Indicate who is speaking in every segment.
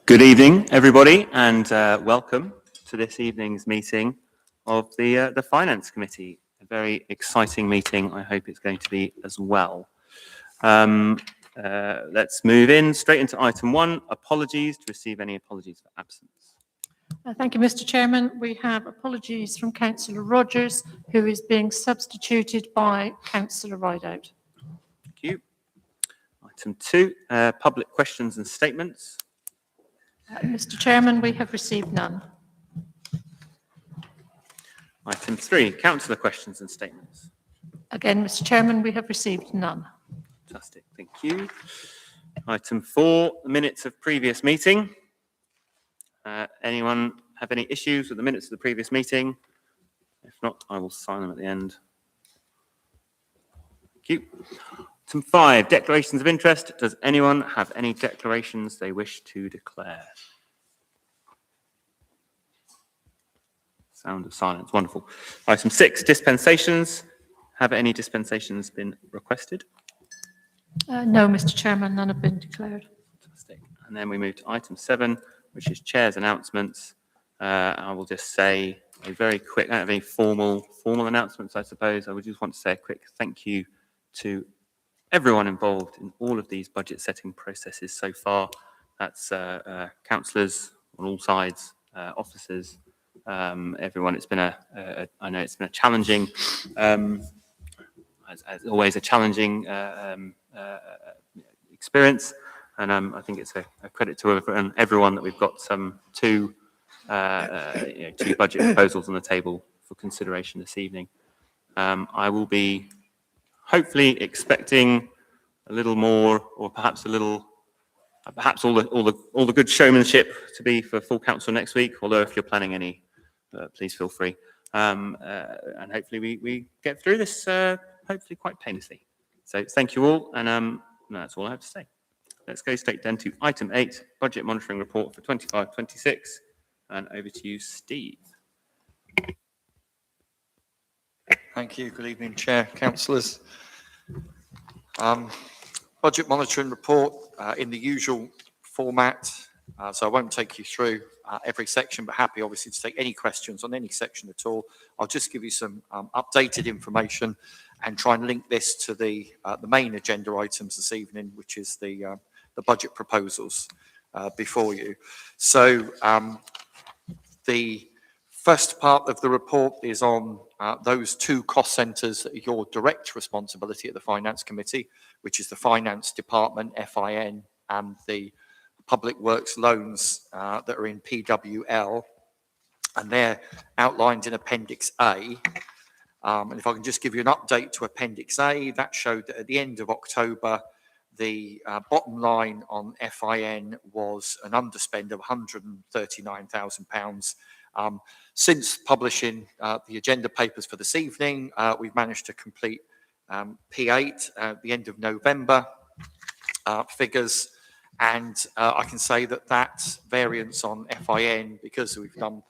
Speaker 1: Good evening, everybody, and welcome to this evening's meeting of the Finance Committee. A very exciting meeting. I hope it's going to be as well. Let's move straight into item 1. Apologies. To receive any apologies for absence.
Speaker 2: Thank you, Mr. Chairman. We have apologies from Councillor Rogers, who is being substituted by Councillor Rideout.
Speaker 1: Thank you. Item 2, public questions and statements.
Speaker 2: Mr. Chairman, we have received none.
Speaker 1: Item 3, councillor questions and statements.
Speaker 2: Again, Mr. Chairman, we have received none.
Speaker 1: Fantastic, thank you. Item 4, minutes of previous meeting. Anyone have any issues with the minutes of the previous meeting? If not, I will sign them at the end. Thank you. Item 5, declarations of interest. Does anyone have any declarations they wish to declare? Sound of silence, wonderful. Item 6, dispensations. Have any dispensations been requested?
Speaker 2: No, Mr. Chairman, none have been declared.
Speaker 1: Fantastic. And then we move to item 7, which is chair's announcements. I will just say a very quick, I don't have any formal announcements, I suppose. I would just want to say a quick thank you to everyone involved in all of these budget setting processes so far. That's councillors on all sides, officers, everyone. It's been I know it's been a challenging, as always, a challenging experience, and I think it's a credit to everyone that we've got two budget proposals on the table for consideration this evening. I will be hopefully expecting a little more, or perhaps all the good showmanship to be for full council next week. Although if you're planning any, please feel free. And hopefully we get through this hopefully quite painlessly. So thank you all, and that's all I have to say. Let's go straight then to item 8, budget monitoring report for 25-26, and over to you, Steve.
Speaker 3: Thank you. Good evening, Chair, councillors. Budget monitoring report in the usual format. So I won't take you through every section, but happy obviously to take any questions on any section at all. I'll just give you some updated information and try and link this to the main agenda items this evening, which is the budget proposals before you. So the first part of the report is on those 2 cost centres that are your direct responsibility at the Finance Committee, which is the Finance Department, FIN, and the Public Works loans that are in PWL, and they're outlined in Appendix A. And if I can just give you an update to Appendix A, that showed that at the end of October, the bottom line on FIN was an underspend of £139,000. Since publishing the agenda papers for this evening, we've managed to complete P8 at the end of November figures, and I can say that variance on FIN, because we've done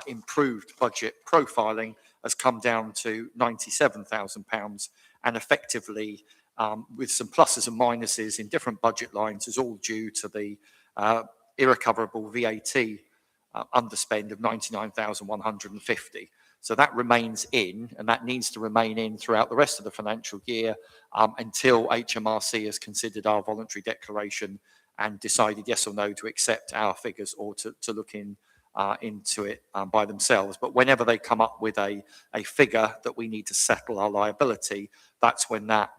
Speaker 3: improved budget profiling, has come down to £97,000, and effectively with some pluses and minuses in different budget lines is all due to the irrecoverable VAT underspend of 99,150. So that remains in, and that needs to remain in throughout the rest of the financial year until HMRC has considered our voluntary declaration and decided yes or no to accept our figures or to look into it by themselves. But whenever they come up with a figure that we need to settle our liability, that's when that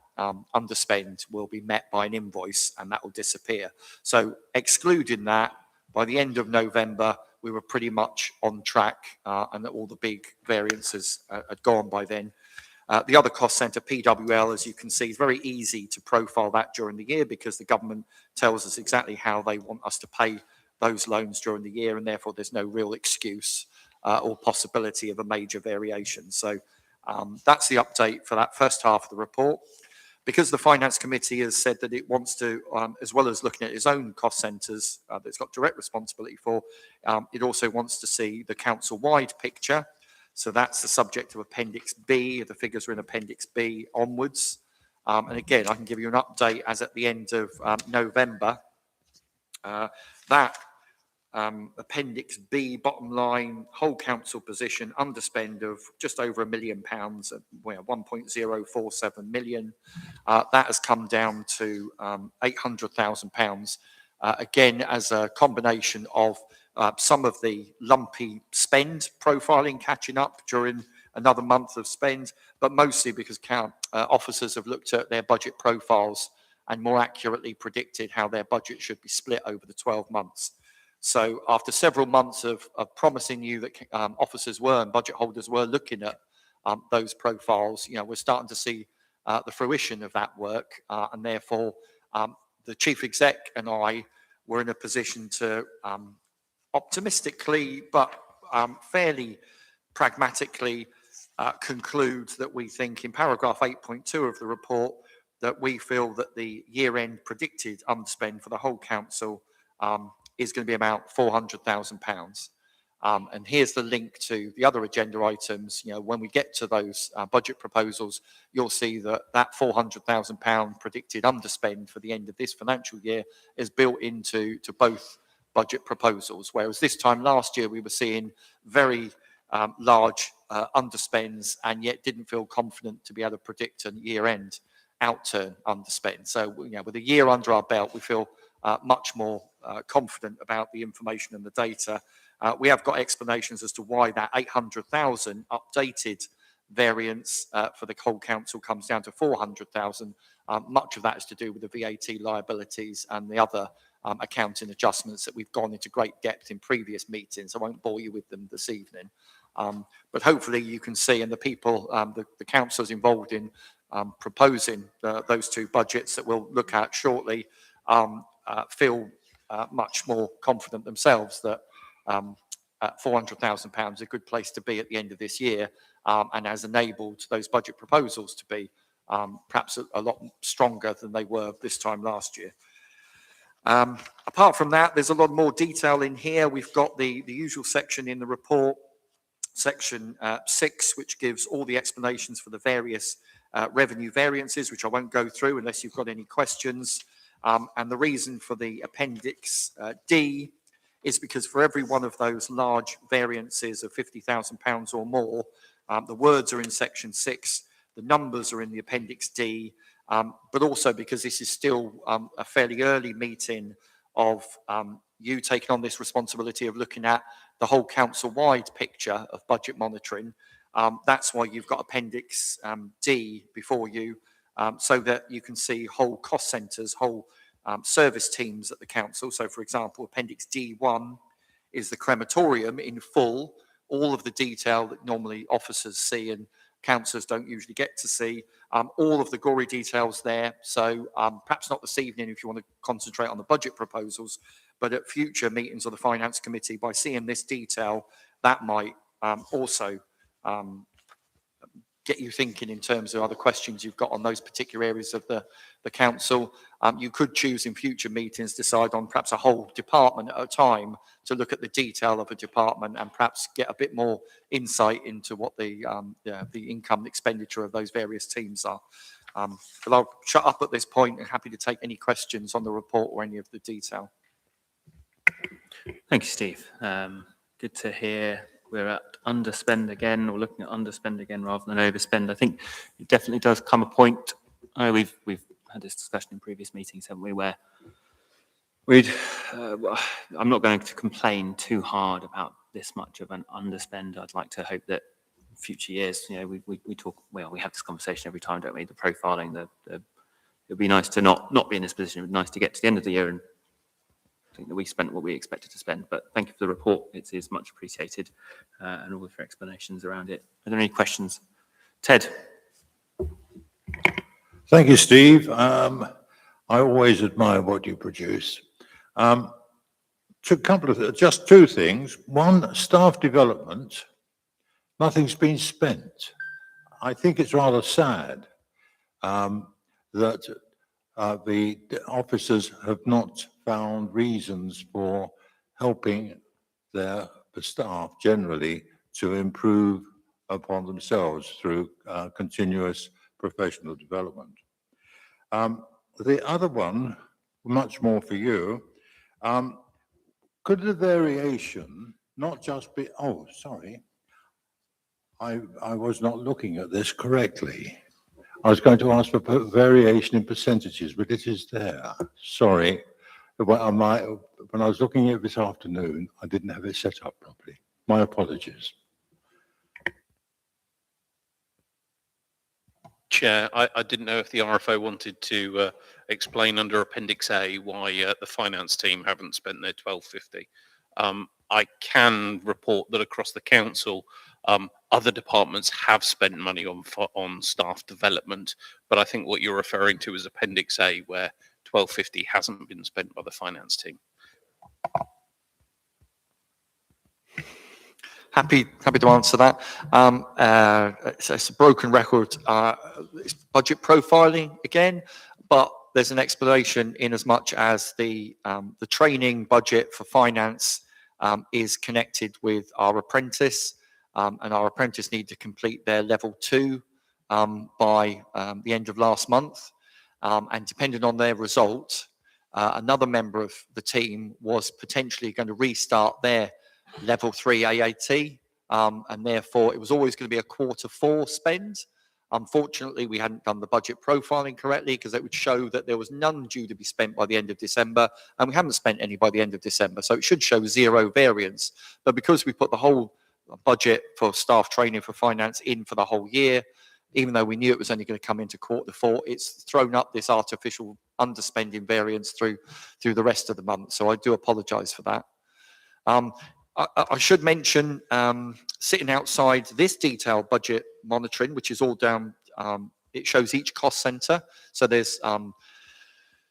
Speaker 3: underspend will be met by an invoice, and that will disappear. So excluding that, by the end of November, we were pretty much on track, and all the big variances had gone by then. The other cost centre, PWL, as you can see, is very easy to profile that during the year because the government tells us exactly how they want us to pay those loans during the year, and therefore there's no real excuse or possibility of a major variation. So that's the update for that first half of the report. Because the Finance Committee has said that it wants to, as well as looking at its own cost centres that it's got direct responsibility for, it also wants to see the council-wide picture. So that's the subject of Appendix B. The figures are in Appendix B onwards. And again, I can give you an update as at the end of November. That Appendix B, bottom line, whole council position, underspend of just over £1 million, 1.047 million. That has come down to £800,000, again, as a combination of some of the lumpy spend profiling catching up during another month of spend, but mostly because officers have looked at their budget profiles and more accurately predicted how their budget should be split over the 12 months. So after several months of promising you that officers were and budget holders were looking at those profiles, we're starting to see the fruition of that work, and therefore the chief exec and I were in a position to optimistically but fairly pragmatically conclude that we think in paragraph 8.2 of the report that we feel that the year-end predicted underspend for the whole council is going to be about £400,000. And here's the link to the other agenda items. When we get to those budget proposals, you'll see that that £400,000 predicted underspend for the end of this financial year is built into both budget proposals. Whereas this time last year, we were seeing very large underspends and yet didn't feel confident to be able to predict a year-end outturn underspend. So, with a year under our belt, we feel much more confident about the information and the data. We have got explanations as to why that 800,000 updated variance for the whole council comes down to 400,000. Much of that is to do with the VAT liabilities and the other accounting adjustments that we've gone into great depth in previous meetings. I won't bore you with them this evening. But hopefully you can see, and the people, the councillors involved in proposing those two budgets that we'll look at shortly, feel much more confident themselves that £400,000 is a good place to be at the end of this year, and has enabled those budget proposals to be perhaps a lot stronger than they were this time last year. Apart from that, there's a lot more detail in here. We've got the usual section in the report, section 6, which gives all the explanations for the various revenue variances, which I won't go through unless you've got any questions. And the reason for the appendix D is because for every one of those large variances of £50,000 or more, the words are in section 6, the numbers are in the appendix D, but also because this is still a fairly early meeting of you taking on this responsibility of looking at the whole council-wide picture of budget monitoring. That's why you've got appendix D before you, so that you can see whole cost centres, whole service teams at the council. So, for example, appendix D1 is the crematorium in full, all of the detail that normally officers see and councillors don't usually get to see, all of the gory details there. So perhaps not this evening if you want to concentrate on the budget proposals, but at future meetings of the Finance Committee, by seeing this detail, that might also get you thinking in terms of other questions you've got on those particular areas of the council. You could choose in future meetings, decide on perhaps a whole department at a time to look at the detail of a department and perhaps get a bit more insight into what the income and expenditure of those various teams are. But I'll shut up at this point and happy to take any questions on the report or any of the detail.
Speaker 1: Thank you, Steve. Good to hear we're at underspend again, or looking at underspend again rather than overspend. I think it definitely does come a point. We've had this discussion in previous meetings, haven't we, where I'm not going to complain too hard about this much of an underspend. I'd like to hope that in future years, we talk, well, we have this conversation every time, don't we? The profiling, it'd be nice to not be in this position. It'd be nice to get to the end of the year and think that we spent what we expected to spend. But thank you for the report. It is much appreciated, and all of your explanations around it. Are there any questions? Ted?
Speaker 4: Thank you, Steve. I always admire what you produce. Just two things. One, staff development. Nothing's been spent. I think it's rather sad that the officers have not found reasons for helping the staff generally to improve upon themselves through continuous professional development. The other one, much more for you, Could the variation not just be, oh, sorry, I was not looking at this correctly. I was going to ask for variation in percentages, but it is there. Sorry. When I was looking at it this afternoon, I didn't have it set up properly. My apologies.
Speaker 5: Chair, I didn't know if the RFO wanted to explain under Appendix A why the finance team haven't spent their 1250. I can report that across the council, other departments have spent money on staff development, but I think what you're referring to is Appendix A, where 1250 hasn't been spent by the finance team.
Speaker 3: Happy to answer that. It's a broken record. It's budget profiling again, but there's an explanation in as much as the training budget for finance is connected with our apprentice, and our apprentice need to complete their level 2 by the end of last month. And depending on their result, another member of the team was potentially going to restart their level 3 AAT, and therefore it was always going to be a Q4 spend. Unfortunately, we hadn't done the budget profiling correctly, because it would show that there was none due to be spent by the end of December, and we haven't spent any by the end of December, so it should show 0 variance. But because we put the whole budget for staff training for finance in for the whole year, even though we knew it was only going to come into Q4, it's thrown up this artificial underspending variance through the rest of the month. So I do apologise for that. I should mention, sitting outside this detailed budget monitoring, which is all down, it shows each cost centre. So there's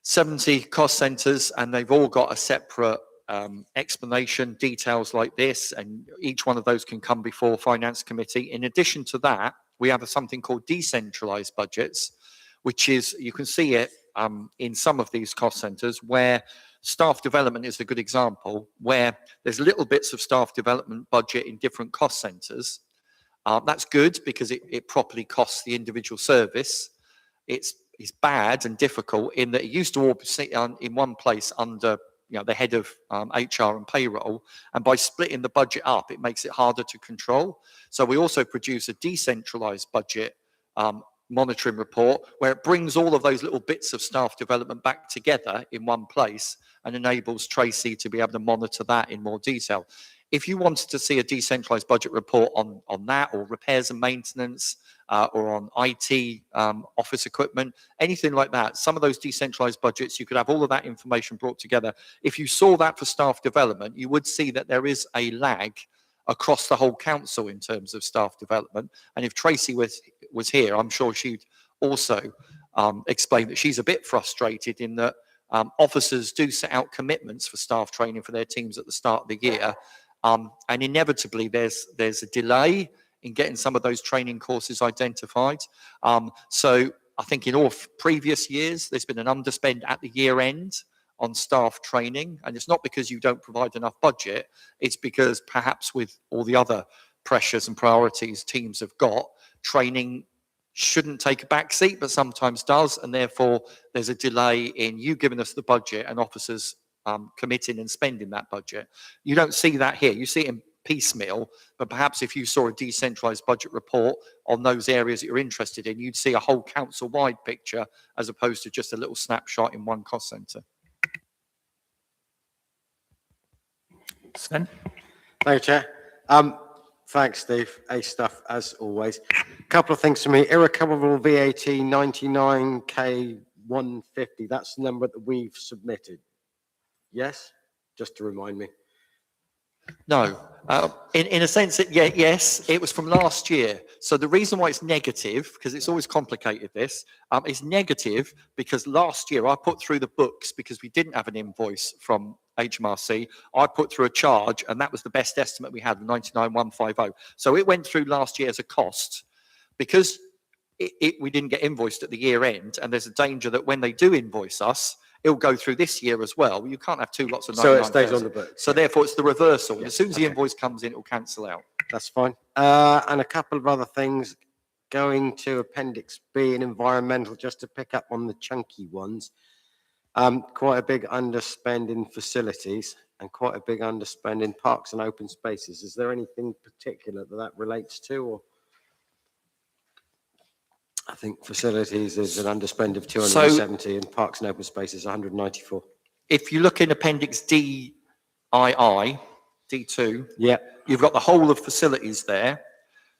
Speaker 3: 70 cost centres, and they've all got a separate explanation, details like this, and each one of those can come before Finance Committee. In addition to that, we have something called decentralised budgets, which is, you can see it in some of these cost centres, where staff development is a good example, where there's little bits of staff development budget in different cost centres. That's good because it properly costs the individual service. It's bad and difficult in that it used to all sit in one place under the head of HR and payroll, and by splitting the budget up, it makes it harder to control. So we also produce a decentralised budget monitoring report, where it brings all of those little bits of staff development back together in one place and enables Tracy to be able to monitor that in more detail. If you wanted to see a decentralised budget report on that, or repairs and maintenance, or on IT, office equipment, anything like that, some of those decentralised budgets, you could have all of that information brought together. If you saw that for staff development, you would see that there is a lag across the whole council in terms of staff development. And if Tracy was here, I'm sure she'd also explain that she's a bit frustrated in that officers do set out commitments for staff training for their teams at the start of the year, and inevitably there's a delay in getting some of those training courses identified. So I think in all previous years, there's been an underspend at the year end on staff training, and it's not because you don't provide enough budget, it's because perhaps with all the other pressures and priorities teams have got, training shouldn't take a back seat, but sometimes does, and therefore there's a delay in you giving us the budget and officers committing and spending that budget. You don't see that here. You see it in piecemeal, but perhaps if you saw a decentralised budget report on those areas that you're interested in, you'd see a whole council-wide picture as opposed to just a little snapshot in one cost centre.
Speaker 1: Sven?
Speaker 6: Thank you, Chair. Thanks, Steve. Ace stuff, as always. A couple of things for me. Irrecoverable VAT 99K 150. That's the number that we've submitted. Yes? Just to remind me.
Speaker 3: No, in a sense, yes, it was from last year. So the reason why it's negative, because it's always complicated this, it's negative because last year I put through the books because we didn't have an invoice from HMRC. I put through a charge, and that was the best estimate we had, 99,150. So it went through last year as a cost. Because we didn't get invoiced at the year end, and there's a danger that when they do invoice us, it'll go through this year as well. You can't have two lots of 99,000.
Speaker 6: So it stays on the book.
Speaker 3: So therefore, it's the reversal.
Speaker 6: Yeah,
Speaker 3: As soon as the
Speaker 6: okay.
Speaker 3: invoice comes in, it'll cancel out.
Speaker 6: That's fine. And a couple of other things. Going to Appendix B in environmental, just to pick up on the chunky ones. Quite a big underspend in facilities. and quite a big underspend in parks and open spaces. Is there anything particular that relates to, or? I think facilities is an underspend of 270 and parks and open spaces 194.
Speaker 3: If you look in Appendix DII, D2,
Speaker 6: Yeah,
Speaker 3: you've got the whole of facilities there.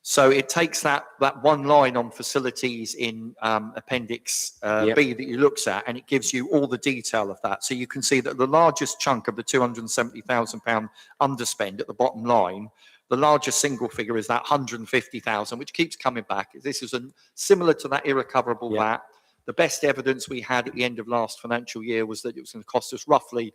Speaker 3: So it takes that one line on facilities in Appendix
Speaker 6: Yep.
Speaker 3: B that you looked at, and it gives you all the detail of that. So you can see that the largest chunk of the £270,000 underspend at the bottom line, the largest single figure is that 150,000, which keeps coming back. This is similar to that irrecoverable
Speaker 6: Yep.
Speaker 3: VAT. The best evidence we had at the end of last financial year was that it was going to cost us roughly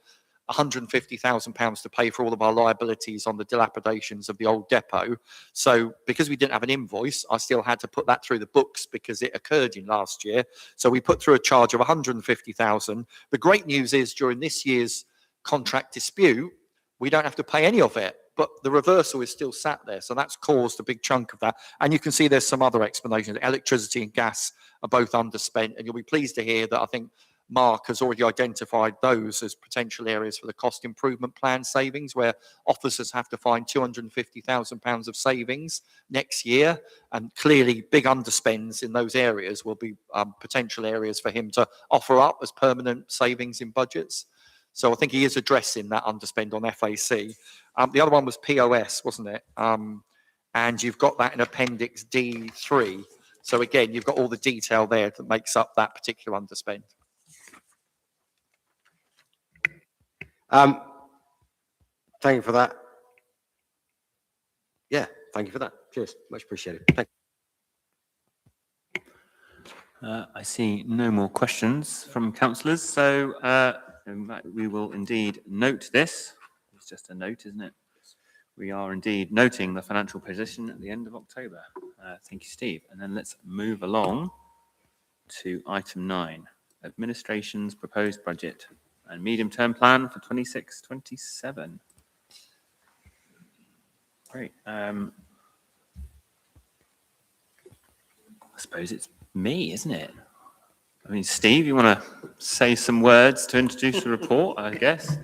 Speaker 3: £150,000 to pay for all of our liabilities on the dilapidations of the old depot. So because we didn't have an invoice, I still had to put that through the books because it occurred in last year. So we put through a charge of 150,000. The great news is during this year's contract dispute, we don't have to pay any of it, but the reversal is still sat there. So that's caused a big chunk of that. And you can see there's some other explanations. Electricity and gas are both underspent, and you'll be pleased to hear that I think Mark has already identified those as potential areas for the cost improvement plan savings, where officers have to find £250,000 of savings next year. And clearly big underspends in those areas will be potential areas for him to offer up as permanent savings in budgets. So I think he is addressing that underspend on FAC. The other one was POS, wasn't it? And you've got that in Appendix D3. So again, you've got all the detail there that makes up that particular underspend.
Speaker 6: Thank you for that. Yeah, thank you for that. Cheers. Much appreciated. Thank you.
Speaker 1: I see no more questions from councillors, so we will indeed note this. It's just a note, isn't it? We are indeed noting the financial position at the end of October. Thank you, Steve. And then let's move along to item 9, Administration's proposed budget and medium-term plan for 26-27. Great. I suppose it's me, isn't it? I mean, Steve, you want to say some words to introduce the report, I guess?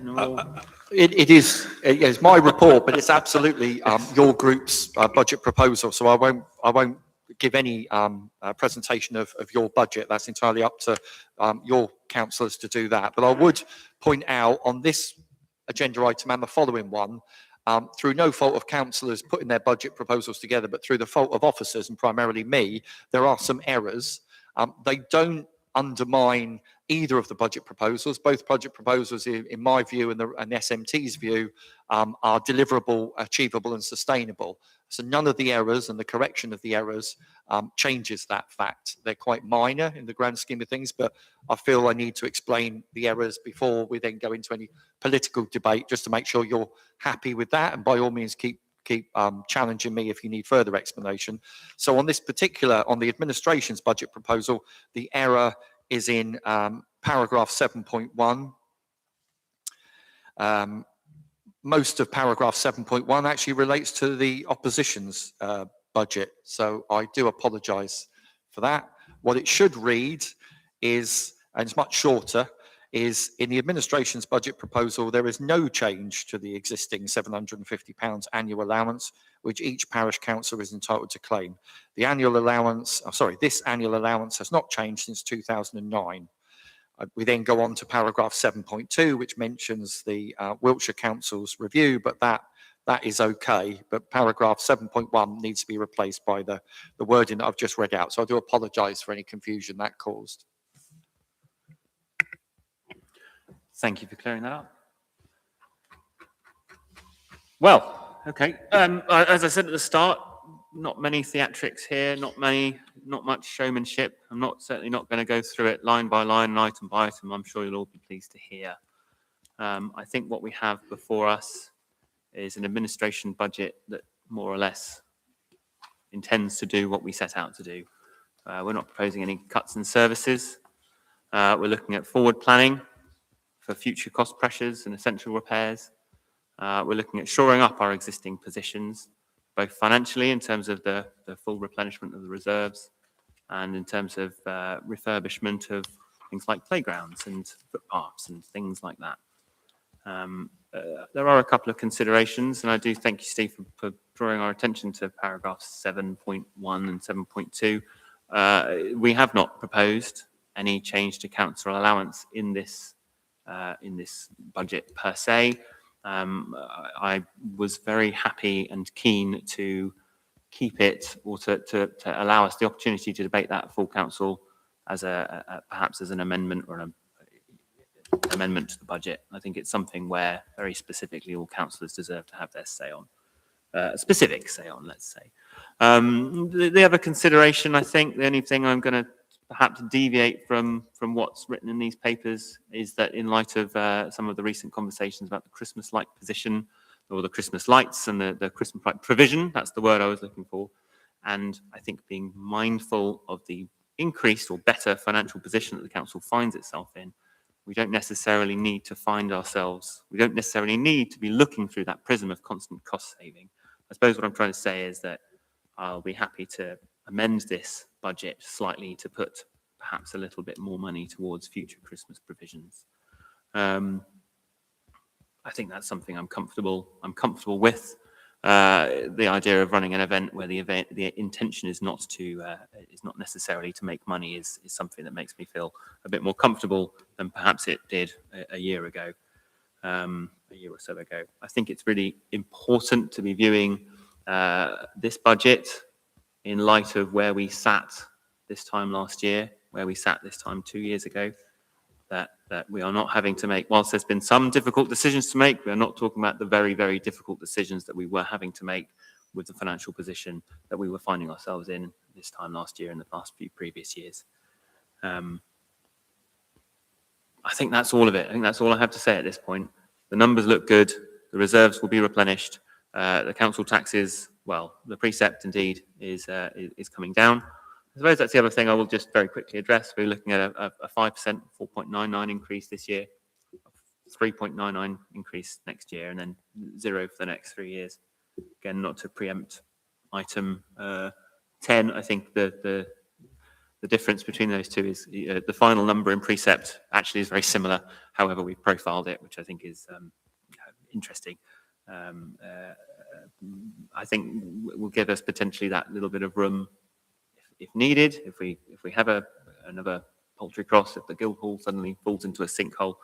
Speaker 3: It is my report, but it's absolutely your group's budget proposal. So I won't give any presentation of your budget. That's entirely up to your councillors to do that. But I would point out on this agenda item and the following one, through no fault of councillors putting their budget proposals together, but through the fault of officers and primarily me, there are some errors. They don't undermine either of the budget proposals. Both budget proposals, in my view and SMT's view, are deliverable, achievable and sustainable. So none of the errors and the correction of the errors changes that fact. They're quite minor in the grand scheme of things, but I feel I need to explain the errors before we then go into any political debate, just to make sure you're happy with that. And by all means, keep challenging me if you need further explanation. So on this particular, on the administration's budget proposal, the error is in paragraph 7.1. Most of paragraph 7.1 actually relates to the opposition's budget. So I do apologise for that. What it should read is, and it's much shorter, is in the administration's budget proposal, there is no change to the existing £750 annual allowance, which each parish council is entitled to claim. The annual allowance, this annual allowance has not changed since 2009. We then go on to paragraph 7.2, which mentions the Wiltshire Council's review, but that is okay. But paragraph 7.1 needs to be replaced by the wording that I've just read out. So I do apologise for any confusion that caused.
Speaker 1: Thank you for clearing that up. Well, okay. As I said at the start, not many theatrics here, not much showmanship. I'm certainly not going to go through it line by line and item by item. I'm sure you'll all be pleased to hear. I think what we have before us is an administration budget that more or less intends to do what we set out to do. We're not proposing any cuts in services. We're looking at forward planning for future cost pressures and essential repairs. We're looking at shoring up our existing positions, both financially in terms of the full replenishment of the reserves and in terms of refurbishment of things like playgrounds and footpaths and things like that. there are a couple of considerations, and I do thank you, Steve, for drawing our attention to paragraphs 7.1 and 7.2. We have not proposed any change to council allowance in this budget per se. I was very happy and keen to keep it, or to allow us the opportunity to debate that at full council as perhaps as an amendment, or an amendment to the budget. I think it's something where very specifically all councillors deserve to have their say on, specific say on, let's say. The other consideration, I think, the only thing I'm going to perhaps deviate from what's written in these papers is that in light of some of the recent conversations about the Christmas light position, or the Christmas lights and the Christmas light provision, that's the word I was looking for. And I think being mindful of the increased or better financial position that the council finds itself in, we don't necessarily need to we don't necessarily need to be looking through that prism of constant cost saving. I suppose what I'm trying to say is that I'll be happy to amend this budget slightly to put perhaps a little bit more money towards future Christmas provisions. I think that's something I'm comfortable with. The idea of running an event where the intention is not necessarily to make money is something that makes me feel a bit more comfortable than perhaps it did a year ago, a year or so ago. I think it's really important to be viewing this budget in light of where we sat this time last year, where we sat this time 2 years ago. That we are not having to make, whilst there's been some difficult decisions to make, we are not talking about the very, very difficult decisions that we were having to make with the financial position that we were finding ourselves in this time last year and the past few previous years. I think that's all of it. I think that's all I have to say at this point. The numbers look good. The reserves will be replenished. The council taxes, well, the precept indeed is coming down. I suppose that's the other thing I will just very quickly address. We're looking at a 5%, 4.99 increase this year, 3.99 increase next year, and then 0 for the next 3 years. Again, not to preempt item 10, I think the difference between those two is the final number in precept actually is very similar. However, we've profiled it, which I think is interesting. I think will give us potentially that little bit of room if needed, if we have another poultry cross, if the Guildhall suddenly falls into a sinkhole,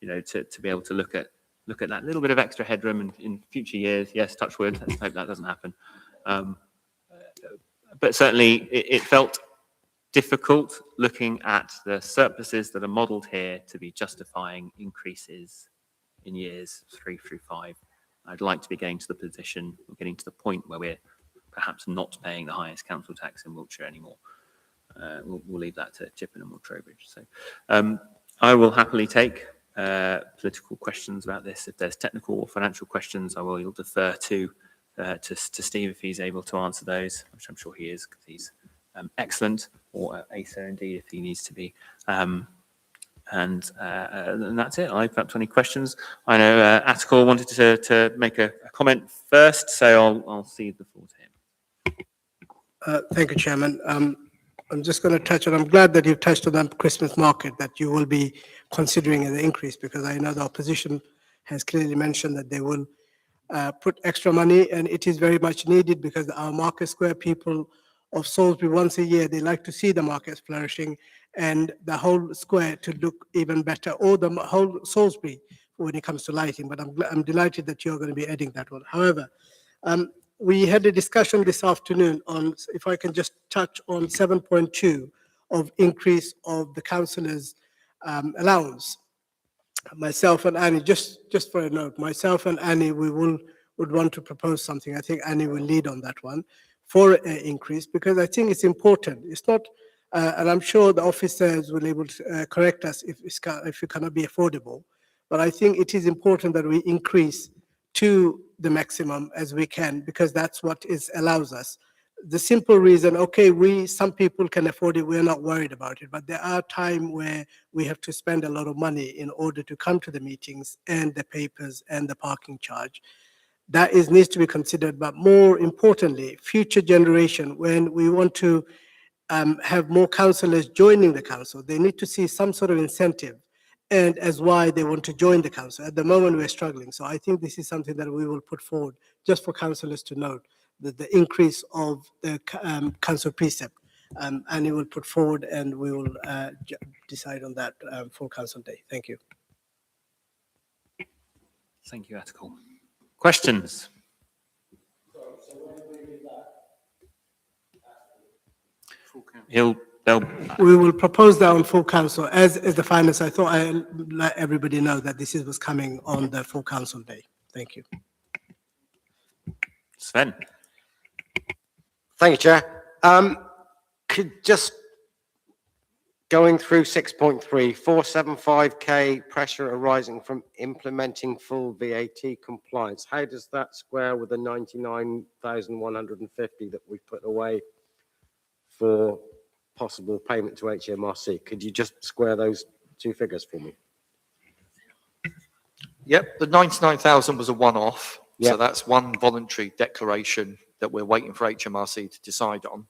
Speaker 1: to be able to look at that little bit of extra headroom in future years. Yes, touch wood, let's hope that doesn't happen. But certainly it felt difficult looking at the surpluses that are modelled here to be justifying increases in years 3 through 5. I'd like to be getting to the position, or getting to the point where we're perhaps not paying the highest council tax in Wiltshire anymore. We'll leave that to Chippenham or Trowbridge. So I will happily take political questions about this. If there's technical or financial questions, I will defer to Steve if he's able to answer those, which I'm sure he is, because he's excellent, or Asa indeed if he needs to be. And that's it. I've got 20 questions. I know Atticor wanted to make a comment first, so I'll cede the floor to him.
Speaker 7: Thank you, Chairman. I'm just going to touch on, I'm glad that you've touched on the Christmas market, that you will be considering an increase, because I know the opposition has clearly mentioned that they will put extra money, and it is very much needed, because our Market Square people of Salisbury, once a year, they like to see the markets flourishing and the whole square to look even better, or the whole Salisbury when it comes to lighting. But I'm delighted that you're going to be adding that one. However, we had a discussion this afternoon on, if I can just touch on 7.2 of increase of the councillors' allowance. Myself and Annie, just for a note, myself and Annie, we would want to propose something. I think Annie will lead on that one for an increase, because I think it's important. It's not, and I'm sure the officers will be able to correct us if it cannot be affordable. But I think it is important that we increase to the maximum as we can, because that's what allows us. The simple reason, okay, some people can afford it, we're not worried about it, but there are times where we have to spend a lot of money in order to come to the meetings and the papers and the parking charge. That needs to be considered, but more importantly, future generation, when we want to have more councillors joining the council, they need to see some sort of incentive and as why they want to join the council. At the moment, we're struggling. So I think this is something that we will put forward just for councillors to note, that the increase of the council precept, and it will put forward and we will decide on that for council day. Thank you.
Speaker 1: Thank you, Atikul. Questions?
Speaker 7: We will propose that on full council as the finance. I thought I let everybody know that this was coming on the full council day. Thank you.
Speaker 1: Sven?
Speaker 6: Thank you, Chair. Could just going through 6.3, 475k pressure arising from implementing full VAT compliance. How does that square with the 99,150 that we put away for possible payment to HMRC? Could you just square those two figures for me?
Speaker 3: Yep, the 99,000 was a one-off. So
Speaker 6: Yep.
Speaker 3: that's one voluntary declaration that we're waiting for HMRC to decide on.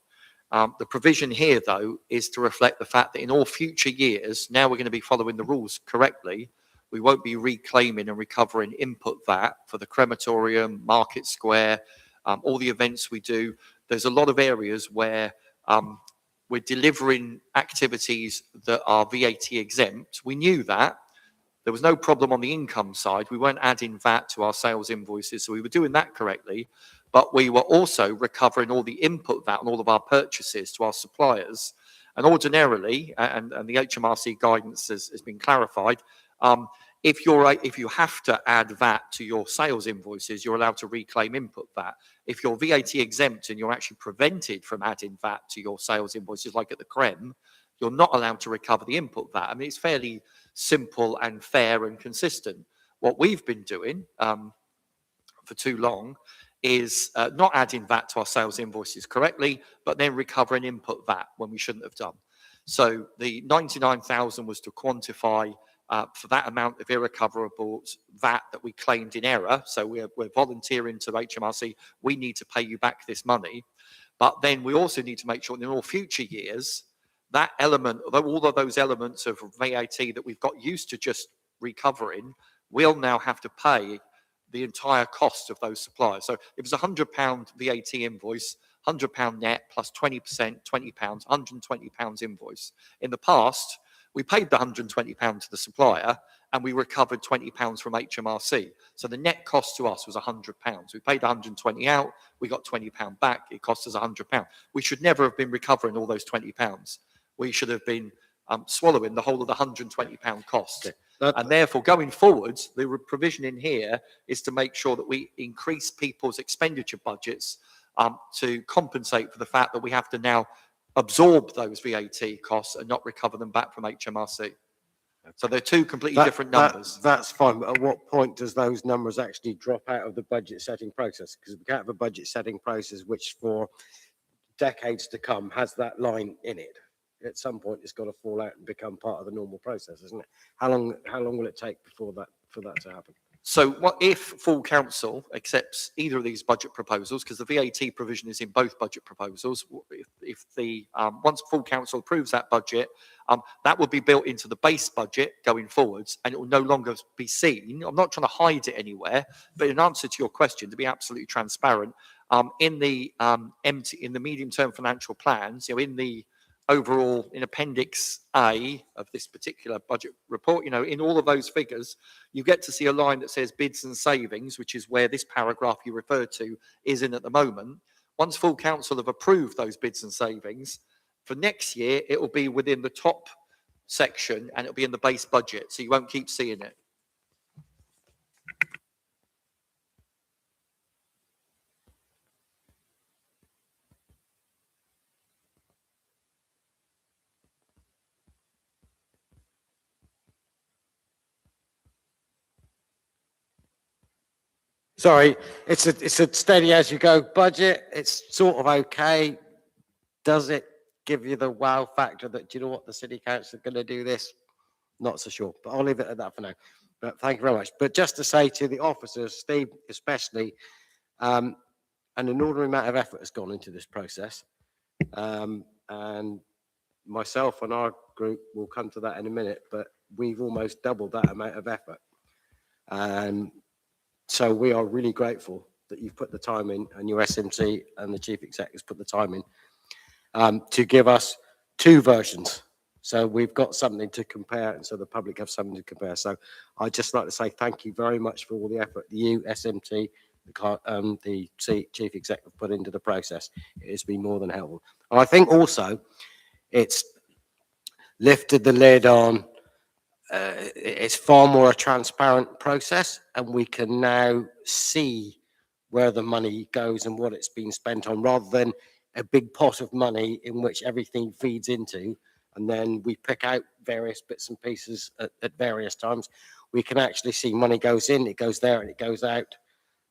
Speaker 3: The provision here, though, is to reflect the fact that in all future years, now we're going to be following the rules correctly. We won't be reclaiming and recovering input VAT for the crematorium, Market Square, all the events we do. There's a lot of areas where we're delivering activities that are VAT exempt. We knew that. There was no problem on the income side. We weren't adding VAT to our sales invoices, so we were doing that correctly. But we were also recovering all the input VAT on all of our purchases to our suppliers. And ordinarily, and the HMRC guidance has been clarified, if you have to add VAT to your sales invoices, you're allowed to reclaim input VAT. If you're VAT exempt and you're actually prevented from adding VAT to your sales invoices, like at the Crem, you're not allowed to recover the input VAT. I mean, it's fairly simple and fair and consistent. What we've been doing for too long is not adding VAT to our sales invoices correctly, but then recovering input VAT when we shouldn't have done. So the 99,000 was to quantify for that amount of irrecoverable VAT that we claimed in error. So we're volunteering to HMRC, we need to pay you back this money. But then we also need to make sure that in all future years, that element, all of those elements of VAT that we've got used to just recovering, we'll now have to pay the entire cost of those suppliers. So if it's a £100 VAT invoice, £100 net plus 20%, £20, £120 invoice. In the past, we paid the £120 to the supplier and we recovered £20 from HMRC. So the net cost to us was £100. We paid 120 out, we got £20 back, it cost us £100. We should never have been recovering all those £20. We should have been swallowing the whole of the £120 cost.
Speaker 6: Okay.
Speaker 3: And therefore, going forwards, the provision in here is to make sure that we increase people's expenditure budgets to compensate for the fact that we have to now absorb those VAT costs and not recover them back from HMRC. So they're two completely different numbers.
Speaker 6: That's fine, but at what point does those numbers actually drop out of the budget setting process? Because we can't have a budget setting process which for decades to come has that line in it. At some point, it's got to fall out and become part of the normal process, isn't it? How long will it take for that to happen?
Speaker 3: So what if full council accepts either of these budget proposals, because the VAT provision is in both budget proposals, if the once full council approves that budget, that will be built into the base budget going forwards, and it will no longer be seen. I'm not trying to hide it anywhere, but in answer to your question, to be absolutely transparent, in the medium-term financial plans, in the overall, in Appendix A of this particular budget report, in all of those figures, you get to see a line that says bids and savings, which is where this paragraph you referred to is in at the moment. Once full council have approved those bids and savings, for next year, it will be within the top section and it'll be in the base budget, so you won't keep seeing it.
Speaker 6: Sorry, it's a steady as you go budget. It's sort of okay. Does it give you the wow factor that, do you know what, the city council are going to do this? Not so sure, but I'll leave it at that for now. But thank you very much. But just to say to the officers, Steve especially, an inordinate amount of effort has gone into this process. And myself and our group will come to that in a minute, but we've almost doubled that amount of effort. So we are really grateful that you've put the time in, and your SMT and the chief executives put the time in to give us two versions. So we've got something to compare, and so the public have something to compare. So I'd just like to say thank you very much for all the effort you, SMT, the chief executive put into the process. It has been more than helpful. And I think also it's lifted the lid on, it's far more a transparent process, and we can now see where the money goes and what it's been spent on, rather than a big pot of money in which everything feeds into, and then we pick out various bits and pieces at various times. We can actually see money goes in, it goes there, and it goes out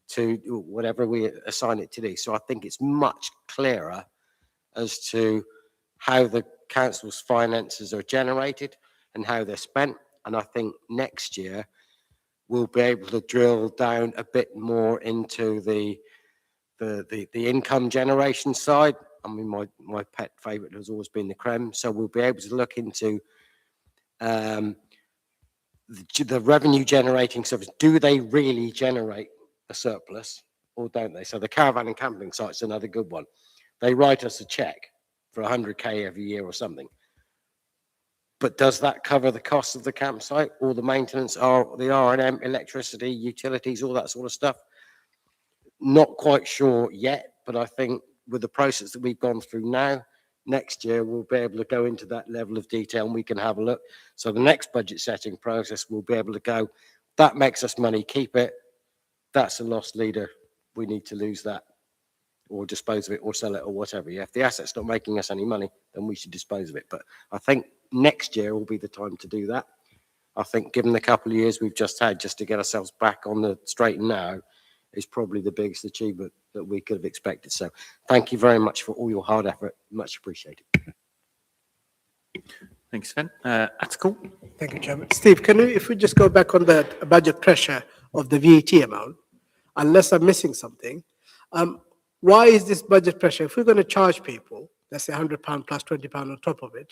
Speaker 6: to whatever we assign it to do. So I think it's much clearer as to how the council's finances are generated and how they're spent. And I think next year we'll be able to drill down a bit more into the income generation side. I mean, my pet favorite has always been the creme. So we'll be able to look into the revenue generating service. Do they really generate a surplus or don't they? So the caravan and camping site's another good one. They write us a check for 100K every year or something. But does that cover the cost of the campsite, or the maintenance, or the R&M, electricity, utilities, all that sort of stuff? Not quite sure yet, but I think with the process that we've gone through now, next year we'll be able to go into that level of detail and we can have a look. So the next budget setting process, we'll be able to go, that makes us money, keep it. That's a lost leader. We need to lose that, or dispose of it, or sell it, or whatever. Yeah, if the asset's not making us any money, then we should dispose of it. But I think next year will be the time to do that. I think given the couple of years we've just had, just to get ourselves back on the straight and narrow, is probably the biggest achievement that we could have expected. So thank you very much for all your hard effort. Much appreciated.
Speaker 1: Thanks, Sven. Article.
Speaker 7: Thank you, Chairman. Steve, if we just go back on the budget pressure of the VAT amount, unless I'm missing something, why is this budget pressure? If we're going to charge people, let's say £100 plus £20 on top of it,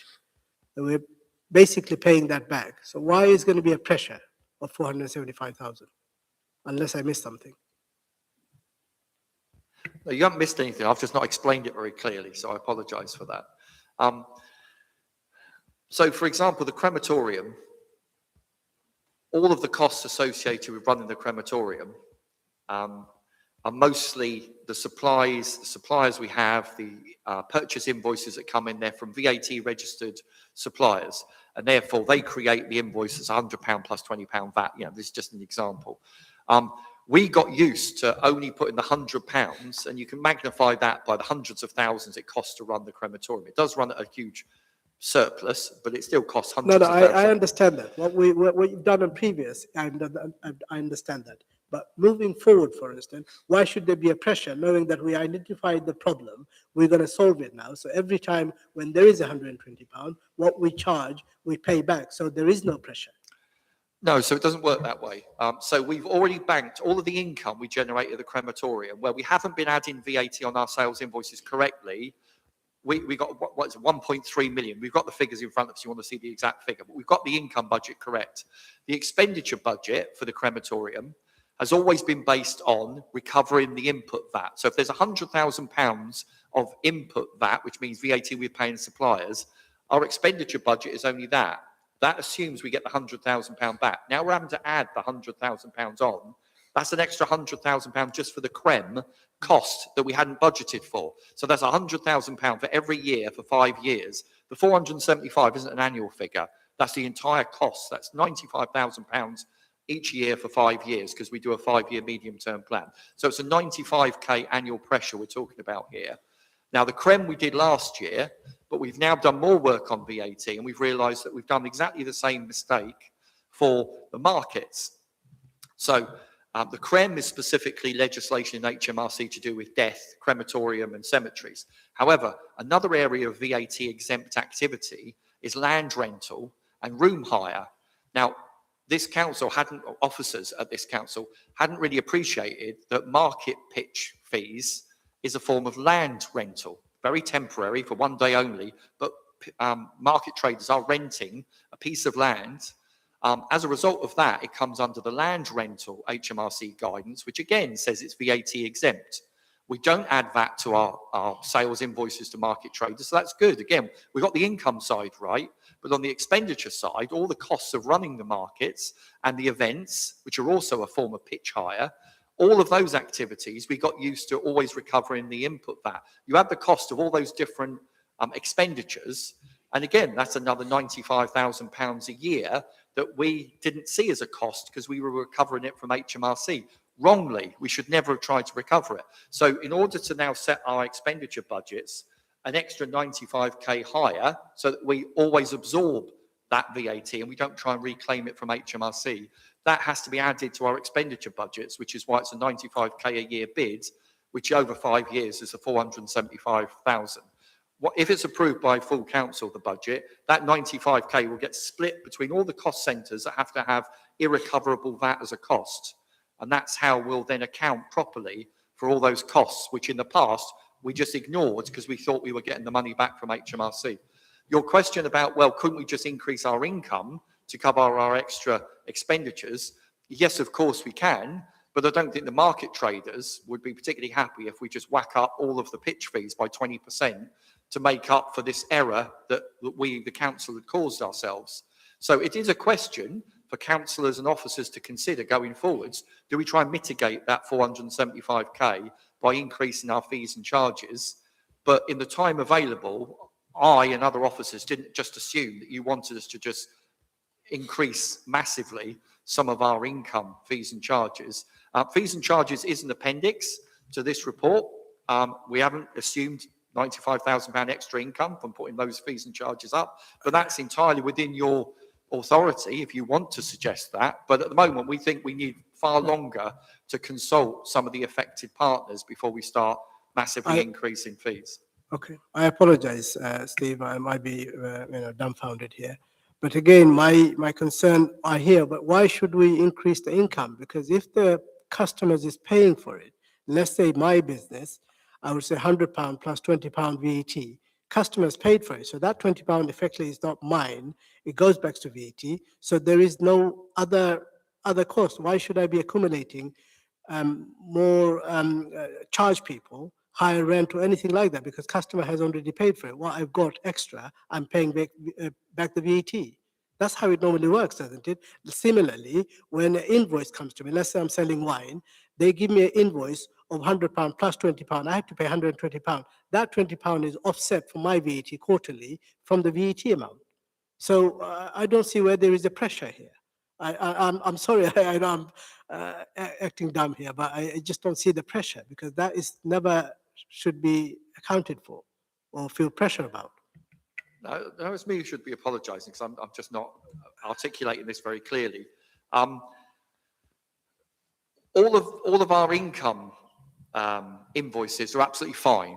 Speaker 7: then we're basically paying that back. So why is going to be a pressure of 475,000? Unless I missed something.
Speaker 3: No, you haven't missed anything. I've just not explained it very clearly, so I apologise for that. So, for example, the crematorium, all of the costs associated with running the crematorium are mostly the suppliers we have, the purchase invoices that come in there from VAT registered suppliers, and therefore they create the invoices £100 plus £20 VAT. You know, this is just an example. We got used to only putting the £100, and you can magnify that by the hundreds of thousands it costs to run the crematorium. It does run at a huge surplus, but it still costs hundreds of thousands.
Speaker 7: I understand that. What you've done on previous, I understand that. But moving forward, for instance, why should there be a pressure knowing that we identified the problem, we're going to solve it now? So every time when there is £120, what we charge, we pay back. So there is no pressure.
Speaker 3: No, so it doesn't work that way. So we've already banked all of the income we generate at the crematorium, where we haven't been adding VAT on our sales invoices correctly. We got, what's it, 1.3 million. We've got the figures in front of us. You want to see the exact figure, but we've got the income budget correct. The expenditure budget for the crematorium has always been based on recovering the input VAT. So if there's £100,000 of input VAT, which means VAT we're paying suppliers, our expenditure budget is only that. That assumes we get the £100,000 back. Now we're having to add the £100,000 on. That's an extra £100,000 just for the creme cost that we hadn't budgeted for. So that's £100,000 for every year for 5 years. The 475 isn't an annual figure. That's the entire cost. That's £95,000 each year for 5 years, because we do a 5-year medium-term plan. So it's a 95k annual pressure we're talking about here. Now, the creme we did last year, but we've now done more work on VAT, and we've realised that we've done exactly the same mistake for the markets. So the creme is specifically legislation in HMRC to do with death, crematorium and cemeteries. However, another area of VAT exempt activity is land rental and room hire. Now, this council officers at this council hadn't really appreciated that market pitch fees is a form of land rental, very temporary for one day only, but market traders are renting a piece of land As a result of that, it comes under the land rental HMRC guidance, which again says it's VAT exempt. We don't add VAT to our sales invoices to market traders, so that's good. Again, we've got the income side right, but on the expenditure side, all the costs of running the markets and the events, which are also a form of pitch hire, all of those activities, we got used to always recovering the input VAT. You add the cost of all those different expenditures, and again, that's another £95,000 a year that we didn't see as a cost because we were recovering it from HMRC. Wrongly, we should never have tried to recover it. So in order to now set our expenditure budgets, an extra 95k higher, so that we always absorb that VAT and we don't try and reclaim it from HMRC, that has to be added to our expenditure budgets, which is why it's a 95k a year bid, which over 5 years is a 475,000. If it's approved by full council, the budget, that 95k will get split between all the cost centres that have to have irrecoverable VAT as a cost. And that's how we'll then account properly for all those costs, which in the past we just ignored because we thought we were getting the money back from HMRC. Your question about, well, couldn't we just increase our income to cover our extra expenditures? Yes, of course we can, but I don't think the market traders would be particularly happy if we just whack up all of the pitch fees by 20% to make up for this error that we, the council, had caused ourselves. So it is a question for councillors and officers to consider going forwards. Do we try and mitigate that 475k by increasing our fees and charges? But in the time available, I and other officers didn't just assume that you wanted us to just increase massively some of our income fees and charges. Fees and charges is an appendix to this report. We haven't assumed £95,000 extra income from putting those fees and charges up, but that's entirely within your authority if you want to suggest that. But at the moment, we think we need far longer to consult some of the affected partners before we start massively increasing fees.
Speaker 7: Okay, I apologize, Steve. I might be, dumbfounded here. But again, my concern are here. But why should we increase the income? Because if the customers is paying for it, let's say my business, I would say £100 plus £20 VAT. Customers paid for it, so that £20 effectively is not mine. It goes back to VAT. So there is no other cost. Why should I be accumulating more charge people, higher rent or anything like that? Because customer has already paid for it. What I've got extra, I'm paying back the VAT. That's how it normally works, doesn't it? Similarly, when an invoice comes to me, let's say I'm selling wine, they give me an invoice of £100 plus £20. I have to pay £120. That £20 is offset from my VAT quarterly from the VAT amount. So I don't see where there is a pressure here. I'm sorry, I know I'm acting dumb here, but I just don't see the pressure because that is never should be accounted for or feel pressure about.
Speaker 3: No, it's me who should be apologising because I'm just not articulating this very clearly. All of our income invoices are absolutely fine.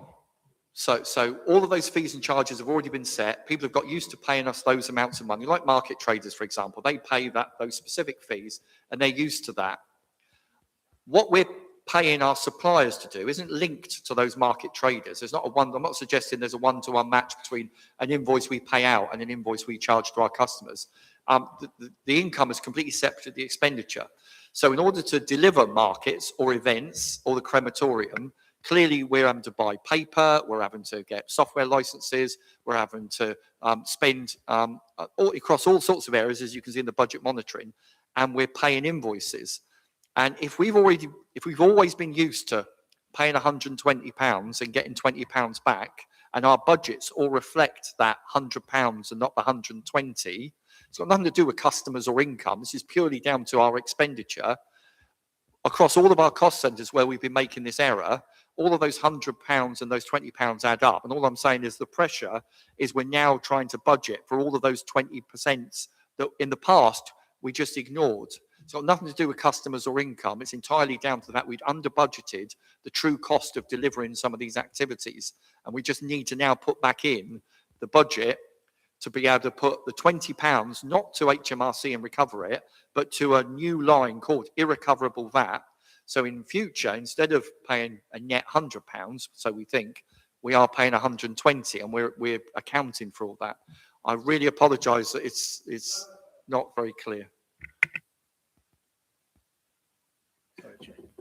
Speaker 3: So all of those fees and charges have already been set. People have got used to paying us those amounts of money, like market traders, for example. They pay those specific fees and they're used to that. What we're paying our suppliers to do isn't linked to those market traders. I'm not suggesting there's a one-to-one match between an invoice we pay out and an invoice we charge to our customers. The income is completely separate to the expenditure. So in order to deliver markets or events or the crematorium, clearly we're having to buy paper, we're having to get software licenses, we're having to spend across all sorts of areas, as you can see in the budget monitoring, and we're paying invoices. And if we've always been used to paying £120 and getting £20 back, and our budgets all reflect that £100 and not the 120, it's got nothing to do with customers or income. This is purely down to our expenditure. Across all of our cost centres where we've been making this error, all of those £100 and those £20 add up. And all I'm saying is the pressure is we're now trying to budget for all of those 20% that in the past we just ignored. It's got nothing to do with customers or income. It's entirely down to the fact we'd under budgeted the true cost of delivering some of these activities. And we just need to now put back in the budget to be able to put the £20 not to HMRC and recover it, but to a new line called irrecoverable VAT. So in future, instead of paying a net £100, so we think, we are paying 120 and we're accounting for all that. I really apologise that it's not very clear.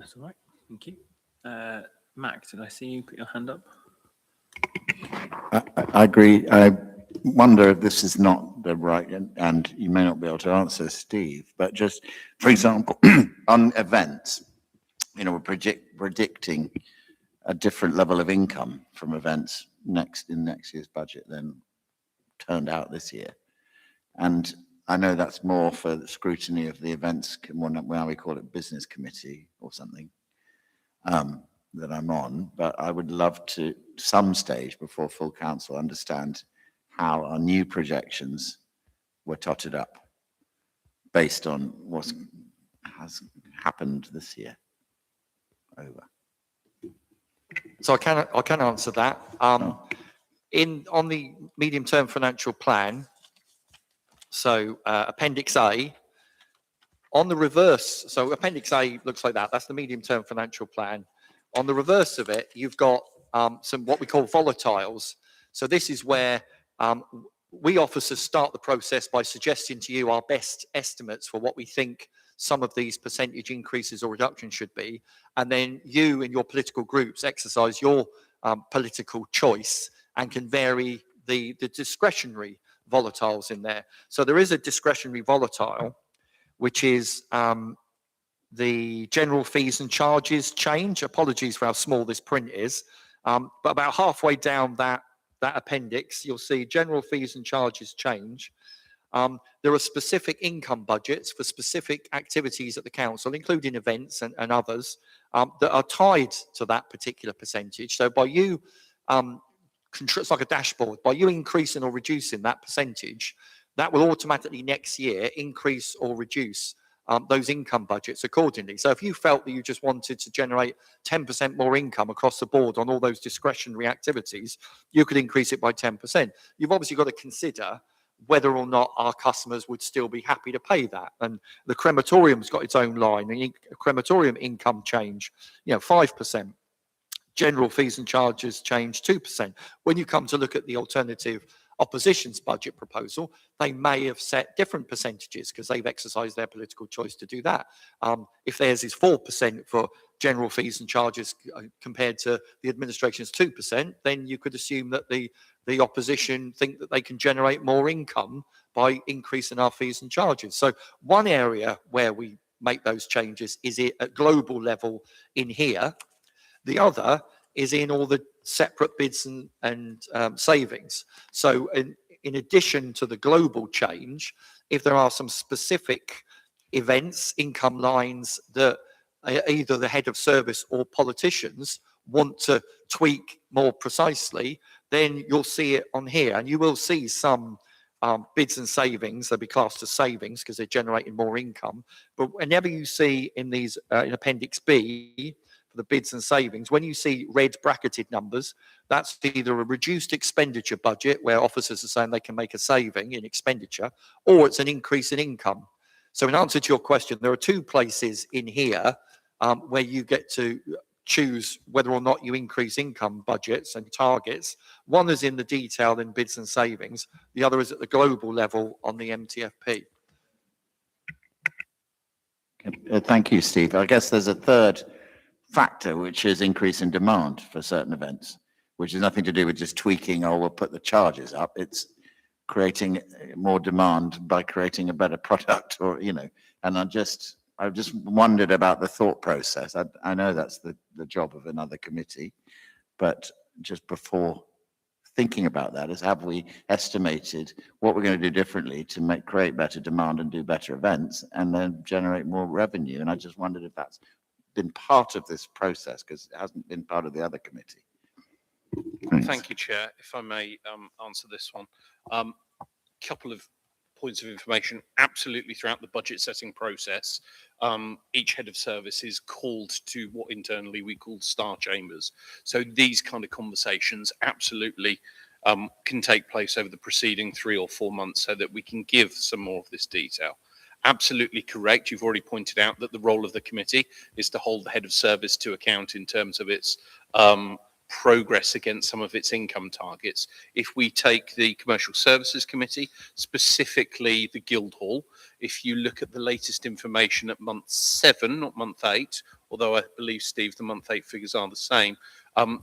Speaker 1: That's all right. Thank you. Max, did I see you put your hand up?
Speaker 8: I agree. I wonder if this is not the right, and you may not be able to answer, Steve, but just, for example, on events, we're predicting a different level of income from events in next year's budget than turned out this year. And I know that's more for the scrutiny of the events, now we call it business committee or something, that I'm on, but I would love to, some stage before full council, understand how our new projections were totted up based on what has happened this year. Over.
Speaker 3: So I can answer that. On the medium-term financial plan, so Appendix A, on the reverse, so Appendix A looks like that. That's the medium-term financial plan. On the reverse of it, you've got some what we call volatiles. So this is where we officers start the process by suggesting to you our best estimates for what we think some of these percentage increases or reductions should be. And then you and your political groups exercise your political choice and can vary the discretionary volatiles in there. So there is a discretionary volatile, which is the general fees and charges change. Apologies for how small this print is. But about halfway down that appendix, you'll see general fees and charges change. There are specific income budgets for specific activities at the council, including events and others, that are tied to that particular percentage. So by you, it's like a dashboard, by you increasing or reducing that percentage, that will automatically next year increase or reduce those income budgets accordingly. So if you felt that you just wanted to generate 10% more income across the board on all those discretionary activities, you could increase it by 10%. You've obviously got to consider whether or not our customers would still be happy to pay that. And the crematorium's got its own line, the crematorium income change, 5%. General fees and charges change 2%. When you come to look at the alternative opposition's budget proposal, they may have set different percentages because they've exercised their political choice to do that. If theirs is 4% for general fees and charges compared to the administration's 2%, then you could assume that the opposition think that they can generate more income by increasing our fees and charges. So one area where we make those changes is at global level in here. The other is in all the separate bids and savings. So in addition to the global change, if there are some specific events, income lines that either the head of service or politicians want to tweak more precisely, then you'll see it on here. And you will see some bids and savings, they'll be classed as savings because they're generating more income. But whenever you see in these, in Appendix B, the bids and savings, when you see red bracketed numbers, that's either a reduced expenditure budget where officers are saying they can make a saving in expenditure, or it's an increase in income. So in answer to your question, there are two places in here where you get to choose whether or not you increase income budgets and targets. One is in the detail in bids and savings. The other is at the global level on the MTFP.
Speaker 8: Thank you, Steve. I guess there's a third factor, which is increase in demand for certain events, which has nothing to do with just tweaking, or we'll put the charges up. It's creating more demand by creating a better product, or, and I've just wondered about the thought process. I know that's the job of another committee, but just before thinking about that, have we estimated what we're going to do differently to create better demand and do better events and then generate more revenue? And I just wondered if that's been part of this process, because it hasn't been part of the other committee. Thanks.
Speaker 5: Thank you, Chair. If I may answer this one. Couple of points of information. Absolutely, throughout the budget setting process, each head of service is called to what internally we call star chambers. So these kind of conversations absolutely can take place over the preceding 3 or 4 months so that we can give some more of this detail. Absolutely correct. You've already pointed out that the role of the committee is to hold the head of service to account in terms of its progress against some of its income targets. If we take the Commercial Services Committee, specifically the Guildhall, if you look at the latest information at month 7, not month 8, although I believe, Steve, the month 8 figures are the same.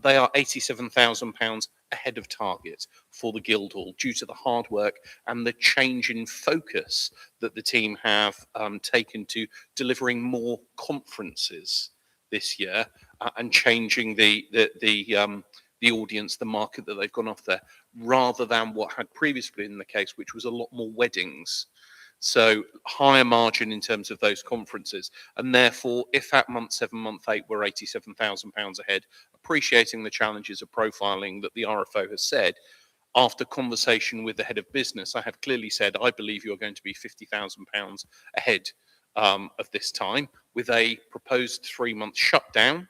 Speaker 5: They are £87,000 ahead of target for the Guildhall due to the hard work and the change in focus that the team have taken to delivering more conferences this year and changing the audience, the market that they've gone off there, rather than what had previously been the case, which was a lot more weddings. So higher margin in terms of those conferences. And therefore, if at month 7, month 8, we're £87,000 ahead, appreciating the challenges of profiling that the RFO has said, after conversation with the head of business, I have clearly said, I believe you're going to be £50,000 ahead of this time, with a proposed 3-month shutdown,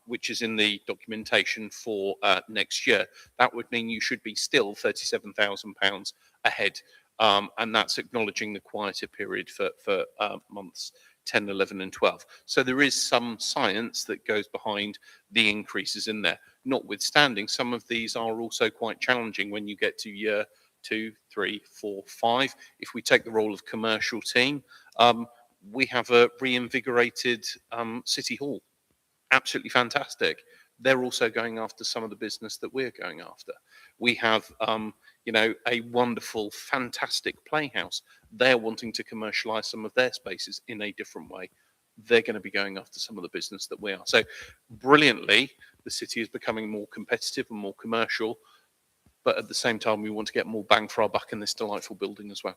Speaker 5: which is in the documentation for next year. That would mean you should be still £37,000 ahead. And that's acknowledging the quieter period for months 10, 11 and 12. So there is some science that goes behind the increases in there. Notwithstanding, some of these are also quite challenging when you get to year 2, 3, 4, 5. If we take the role of commercial team, we have a reinvigorated City Hall. Absolutely fantastic. They're also going after some of the business that we're going after. We have, a wonderful, fantastic playhouse. They're wanting to commercialize some of their spaces in a different way. They're going to be going after some of the business that we are. So brilliantly, the city is becoming more competitive and more commercial, but at the same time, we want to get more bang for our buck in this delightful building as well.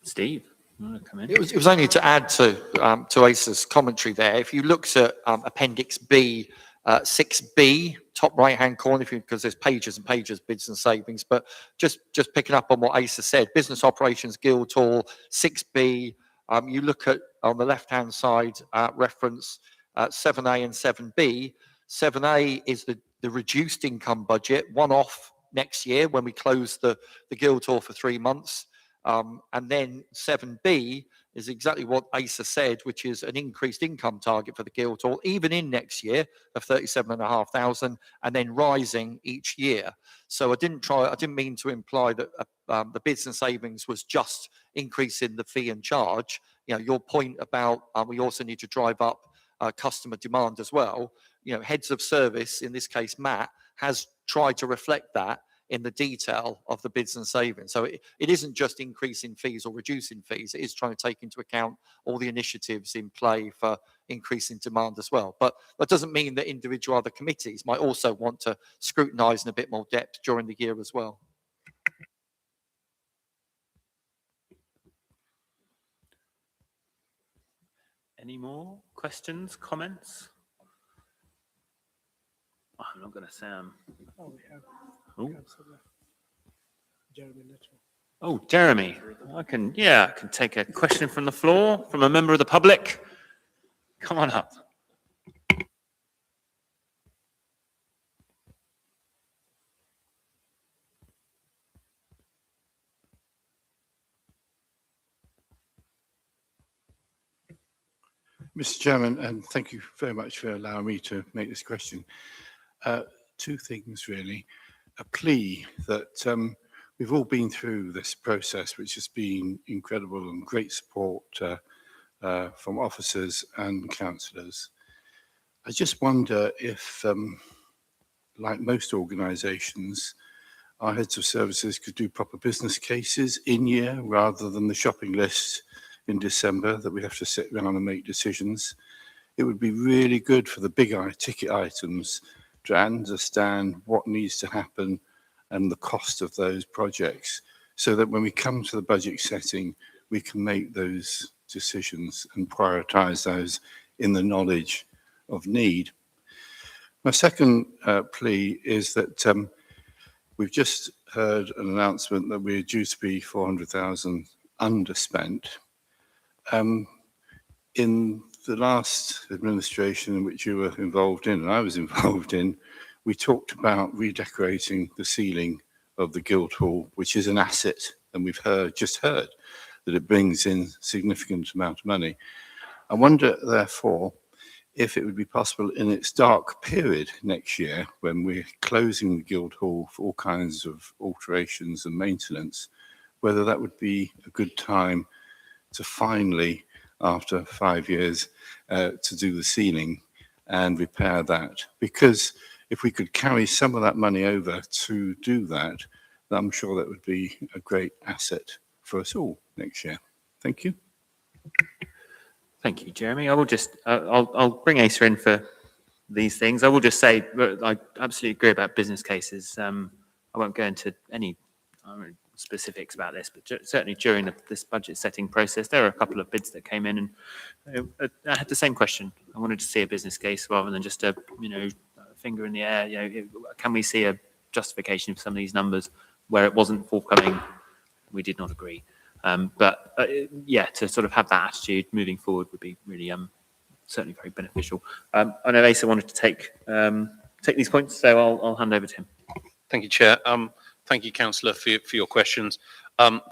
Speaker 1: Steve, you want to come in?
Speaker 3: It was only to add to Asa's commentary there. If you looked at Appendix B, 6B, top right-hand corner, because there's pages and pages, bids and savings, but just picking up on what Asa said, business operations, Guildhall, 6B, you look at, on the left-hand side, reference 7A and 7B. 7A is the reduced income budget, one-off next year when we close the Guildhall for 3 months. And then 7B is exactly what Asa said, which is an increased income target for the Guildhall, even in next year of 37,500, and then rising each year. So I didn't mean to imply that the bids and savings was just increasing the fee and charge. Your point about we also need to drive up customer demand as well. Heads of service, in this case, Matt, has tried to reflect that in the detail of the bids and savings. So it isn't just increasing fees or reducing fees. It is trying to take into account all the initiatives in play for increasing demand as well. But that doesn't mean that individual other committees might also want to scrutinise in a bit more depth during the year as well.
Speaker 1: Any more questions, comments? Oh, I'm not going to sound.
Speaker 7: Oh, we have
Speaker 1: Oh.
Speaker 7: Jeremy Little.
Speaker 1: Oh, Jeremy, I can take a question from the floor from a member of the public. Come on up.
Speaker 9: Mr. Chairman, and thank you very much for allowing me to make this question. 2 things really. A plea that we've all been through this process, which has been incredible and great support from officers and councillors. I just wonder if, like most organisations, our heads of services could do proper business cases in year rather than the shopping list in December that we have to sit around and make decisions. It would be really good for the big ticket items to understand what needs to happen and the cost of those projects, so that when we come to the budget setting, we can make those decisions and prioritise those in the knowledge of need. My second plea is that we've just heard an announcement that we're due to be 400,000 underspent. In the last administration in which you were involved in, and I was involved in, we talked about redecorating the ceiling of the Guildhall, which is an asset, and we've just heard that it brings in significant amount of money. I wonder, therefore, if it would be possible in its dark period next year, when we're closing the Guildhall for all kinds of alterations and maintenance, whether that would be a good time to finally, after 5 years, to do the ceiling and repair that. Because if we could carry some of that money over to do that, I'm sure that would be a great asset for us all next year. Thank you.
Speaker 1: Thank you, Jeremy. I will just, I'll bring Asa in for these things. I will just say, I absolutely agree about business cases. I won't go into any specifics about this, but certainly during this budget setting process, there are a couple of bids that came in, and I had the same question. I wanted to see a business case rather than just a finger in the air. Can we see a justification for some of these numbers where it wasn't forthcoming? We did not agree. But to sort of have that attitude moving forward would be really certainly very beneficial. I know Asa wanted to take these points, so I'll hand over to him.
Speaker 5: Thank you, Chair. Thank you, Councillor, for your questions.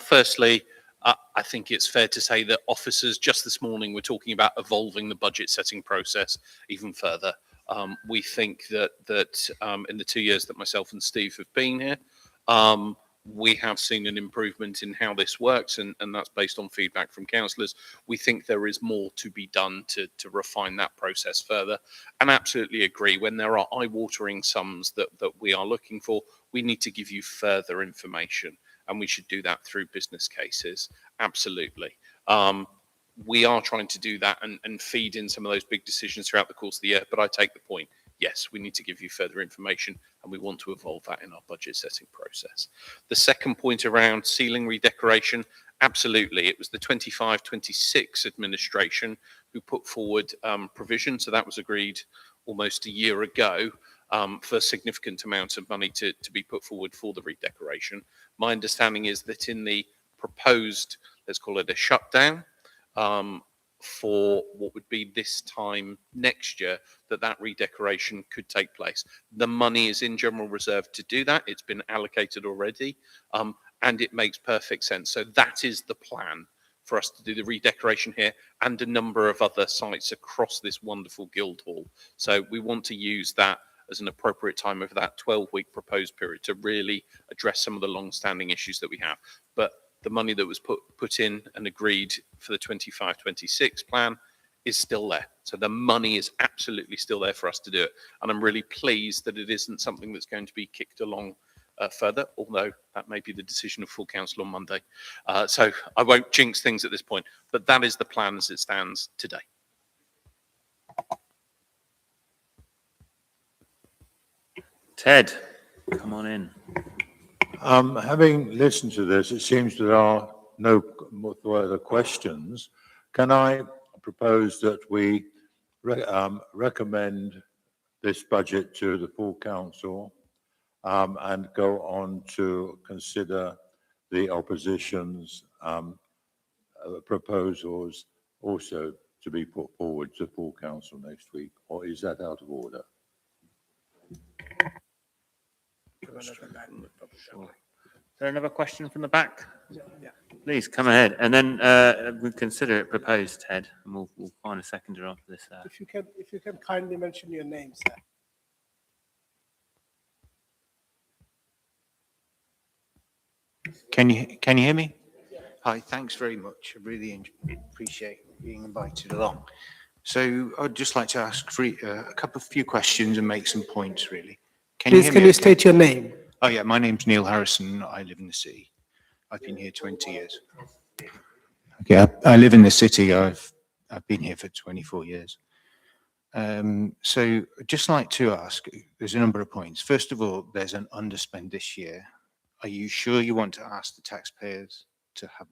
Speaker 5: Firstly, I think it's fair to say that officers just this morning were talking about evolving the budget setting process even further. We think that in the 2 years that myself and Steve have been here, we have seen an improvement in how this works, and that's based on feedback from councillors. We think there is more to be done to refine that process further, and absolutely agree, when there are eye-watering sums that we are looking for, we need to give you further information, and we should do that through business cases. Absolutely. We are trying to do that and feed in some of those big decisions throughout the course of the year, but I take the point. Yes, we need to give you further information, and we want to evolve that in our budget setting process. The second point around ceiling redecoration, absolutely. It was the 25-26 administration who put forward provision, so that was agreed almost a year ago, for significant amounts of money to be put forward for the redecoration. My understanding is that in the proposed, let's call it a shutdown, for what would be this time next year, that redecoration could take place. The money is in general reserve to do that. It's been allocated already, and it makes perfect sense. So that is the plan for us to do the redecoration here and a number of other sites across this wonderful Guildhall. So we want to use that as an appropriate time over that 12-week proposed period to really address some of the long-standing issues that we have. But the money that was put in and agreed for the 25-26 plan is still there. So the money is absolutely still there for us to do it. And I'm really pleased that it isn't something that's going to be kicked along further, although that may be the decision of full council on Monday. So I won't jinx things at this point, but that is the plan as it stands today.
Speaker 1: Ted, come on in.
Speaker 4: Having listened to this, it seems there are no further questions. Can I propose that we recommend this budget to the full council and go on to consider the opposition's proposals also to be put forward to full council next week, or is that out of order?
Speaker 1: Sure. Is there another question from the back? Yeah. Please come ahead, and then we'll consider it proposed, Ted, and we'll find a seconder after this.
Speaker 7: If you can kindly mention your name, sir.
Speaker 10: Can you hear me? Hi, thanks very much. I really appreciate being invited along. So I'd just like to ask a few questions and make some points, really.
Speaker 7: Please, can you state your name?
Speaker 10: Oh yeah, my name's Neil Harrison. I live in the city. I've been here 20 years. Okay, I live in the city. I've been here for 24 years. So I'd just like to ask, there's a number of points. First of all, there's an underspend this year. Are you sure you want to ask the taxpayers to have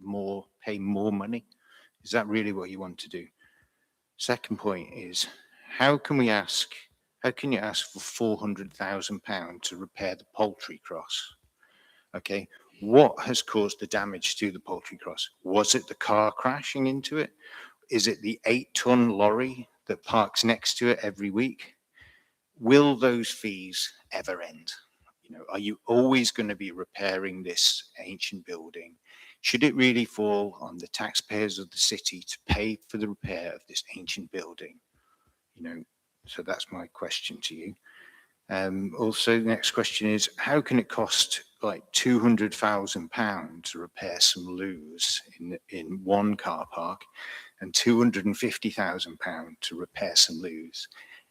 Speaker 10: pay more money? Is that really what you want to do? Second point is, how can you ask for £400,000 to repair the poultry cross? Okay, what has caused the damage to the poultry cross? Was it the car crashing into it? Is it the 8-ton lorry that parks next to it every week? Will those fees ever end? Are you always going to be repairing this ancient building? Should it really fall on the taxpayers of the city to pay for the repair of this ancient building? So that's my question to you. Also, the next question is, how can it cost like £200,000 to repair some loos in one car park and £250,000 to repair some loos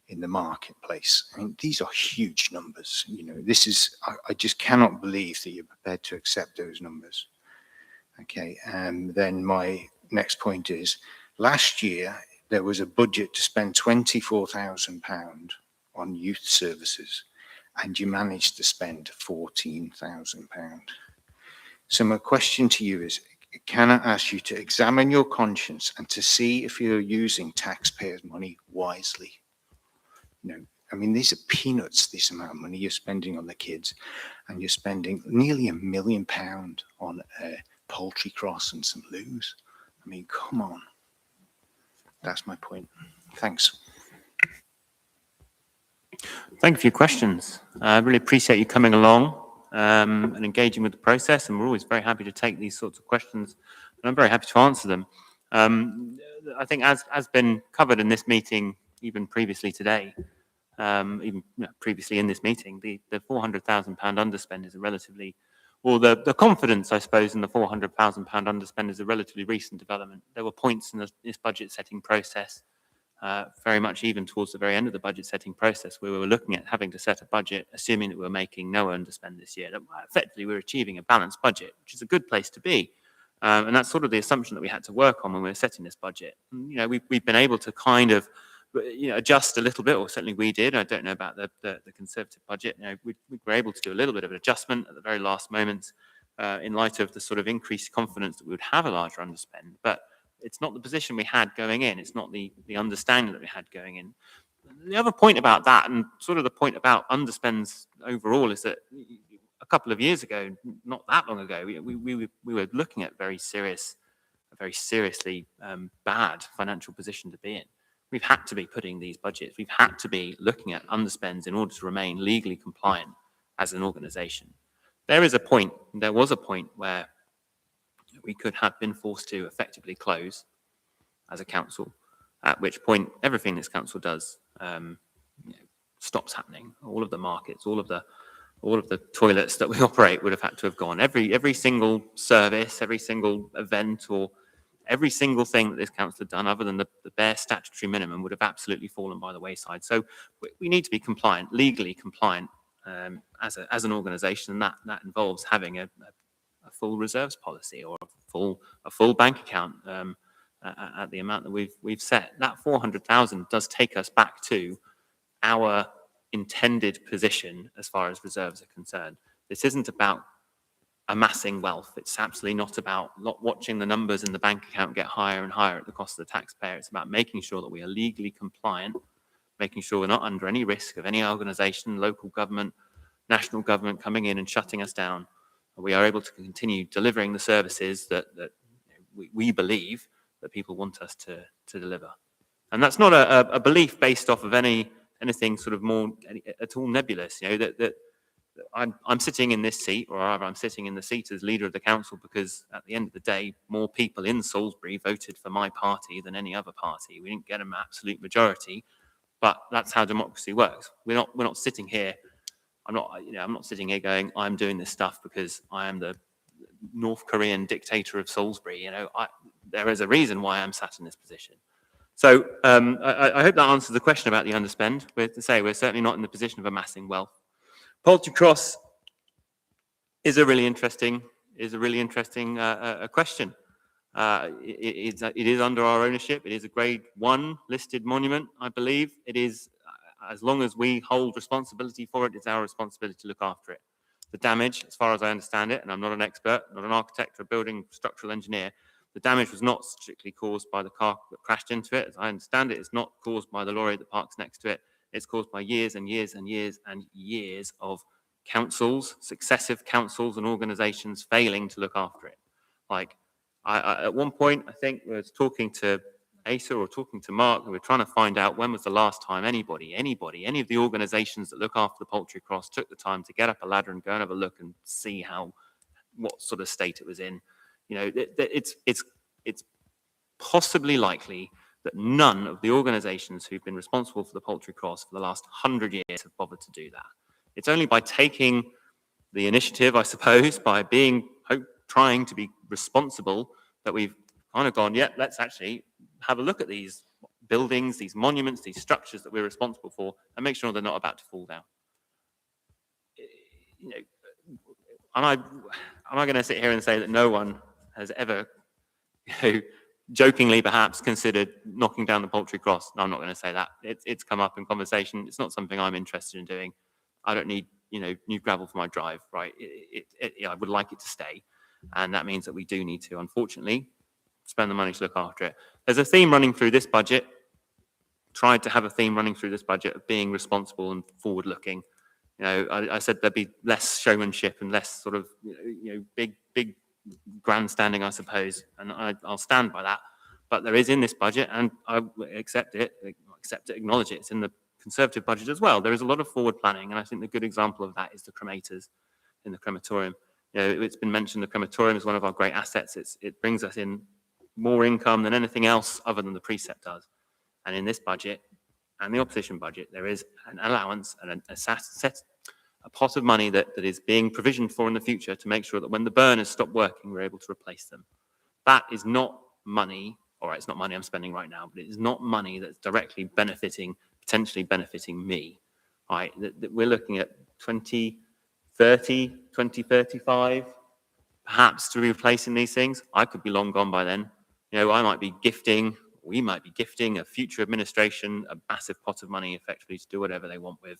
Speaker 10: in the marketplace? I mean, these are huge numbers. You know, this is, I just cannot believe that you're prepared to accept those numbers. Okay, and then my next point is, last year there was a budget to spend £24,000 on youth services, and you managed to spend £14,000. So my question to you is, can I ask you to examine your conscience and to see if you're using taxpayers' money wisely? You know, I mean, these are peanuts, this amount of money you're spending on the kids, and you're spending nearly £1 million on a poultry cross and some loos. I mean, come on. That's my point. Thanks.
Speaker 1: Thank you for your questions. I really appreciate you coming along and engaging with the process, and we're always very happy to take these sorts of questions, and I'm very happy to answer them. I think as been covered in this meeting, even previously today, previously in this meeting, the £400,000 underspend is a relatively, or the confidence, I suppose, in the £400,000 underspend is a relatively recent development. There were points in this budget setting process, very much even towards the very end of the budget setting process, where we were looking at having to set a budget, assuming that we were making no underspend this year. That effectively, we're achieving a balanced budget, which is a good place to be. And that's sort of the assumption that we had to work on when we were setting this budget. And, you know, we've been able to kind of, you know, adjust a little bit, or certainly we did. I don't know about the Conservative budget. You know, we were able to do a little bit of an adjustment at the very last moment in light of the sort of increased confidence that we would have a larger underspend. But it's not the position we had going in. It's not the understanding that we had going in. The other point about that, and sort of the point about underspends overall, is that a couple of years ago, not that long ago, we were looking at a very seriously bad financial position to be in. We've had to be putting these budgets, we've had to be looking at underspends in order to remain legally compliant as an organisation. There was a point where we could have been forced to effectively close as a council, at which point everything this council does stops happening. All of the markets, all of the toilets that we operate would have had to have gone. Every single service, every single event, or every single thing that this council had done, other than the bare statutory minimum, would have absolutely fallen by the wayside. So we need to be compliant, legally compliant, as an organisation, and that involves having a full reserves policy, or a full bank account at the amount that we've set. That 400,000 does take us back to our intended position as far as reserves are concerned. This isn't about amassing wealth. It's absolutely not about watching the numbers in the bank account get higher and higher at the cost of the taxpayer. It's about making sure that we are legally compliant, making sure we're not under any risk of any organisation, local government, national government coming in and shutting us down. We are able to continue delivering the services that we believe that people want us to deliver. And that's not a belief based off of anything sort of more at all nebulous. You know, that I'm sitting in this seat, or rather I'm sitting in the seat as leader of the council because at the end of the day, more people in Salisbury voted for my party than any other party. We didn't get an absolute majority, but that's how democracy works. We're not sitting here. I'm not sitting here going, I'm doing this stuff because I am the North Korean dictator of Salisbury. You know, there is a reason why I'm sat in this position. So I hope that answers the question about the underspend. We're certainly not in the position of amassing wealth. Poultry Cross is a really interesting question. It is under our ownership. It is a Grade 1 listed monument, I believe. It is, as long as we hold responsibility for it, it's our responsibility to look after it. The damage, as far as I understand it, and I'm not an expert, not an architect or a building structural engineer, the damage was not strictly caused by the car that crashed into it. As I understand it, it's not caused by the lorry that parks next to it. It's caused by years and years and years and years of councils, successive councils and organisations failing to look after it. Like, I at one point, I think I was talking to Asa or talking to Mark, and we were trying to find out when was the last time any of the organisations that look after the Poultry Cross took the time to get up a ladder and go and have a look and see what sort of state it was in. You know, it's possibly likely that none of the organisations who've been responsible for the poultry cross for the last 100 years have bothered to do that. It's only by taking the initiative, I suppose, by trying to be responsible, that we've kind of gone, yeah, let's actually have a look at these buildings, these monuments, these structures that we're responsible for, and make sure they're not about to fall down. You know, am I going to sit here and say that no one has ever, jokingly perhaps, considered knocking down the poultry cross? No, I'm not going to say that. It's come up in conversation. It's not something I'm interested in doing. I don't need, new gravel for my drive, right? I would like it to stay. And that means that we do need to, unfortunately, spend the money to look after it. There's a theme running through this budget, tried to have a theme running through this budget of being responsible and forward-looking. I said there'd be less showmanship and less sort of, big grandstanding, I suppose, and I'll stand by that. But there is in this budget, and I accept it, acknowledge it. It's in the Conservative budget as well. There is a lot of forward planning, and I think the good example of that is the cremators in the crematorium. It's been mentioned the crematorium is one of our great assets. It brings us in more income than anything else other than the precept does. And in this budget and the opposition budget, there is an allowance and a pot of money that is being provisioned for in the future to make sure that when the burners stop working, we're able to replace them. That is not money, all right, it's not money I'm spending right now, but it is not money that's directly potentially benefiting me, right? That we're looking at 2030, 2035, perhaps, to be replacing these things. I could be long gone by then. We might be gifting a future administration a massive pot of money effectively to do whatever they want with.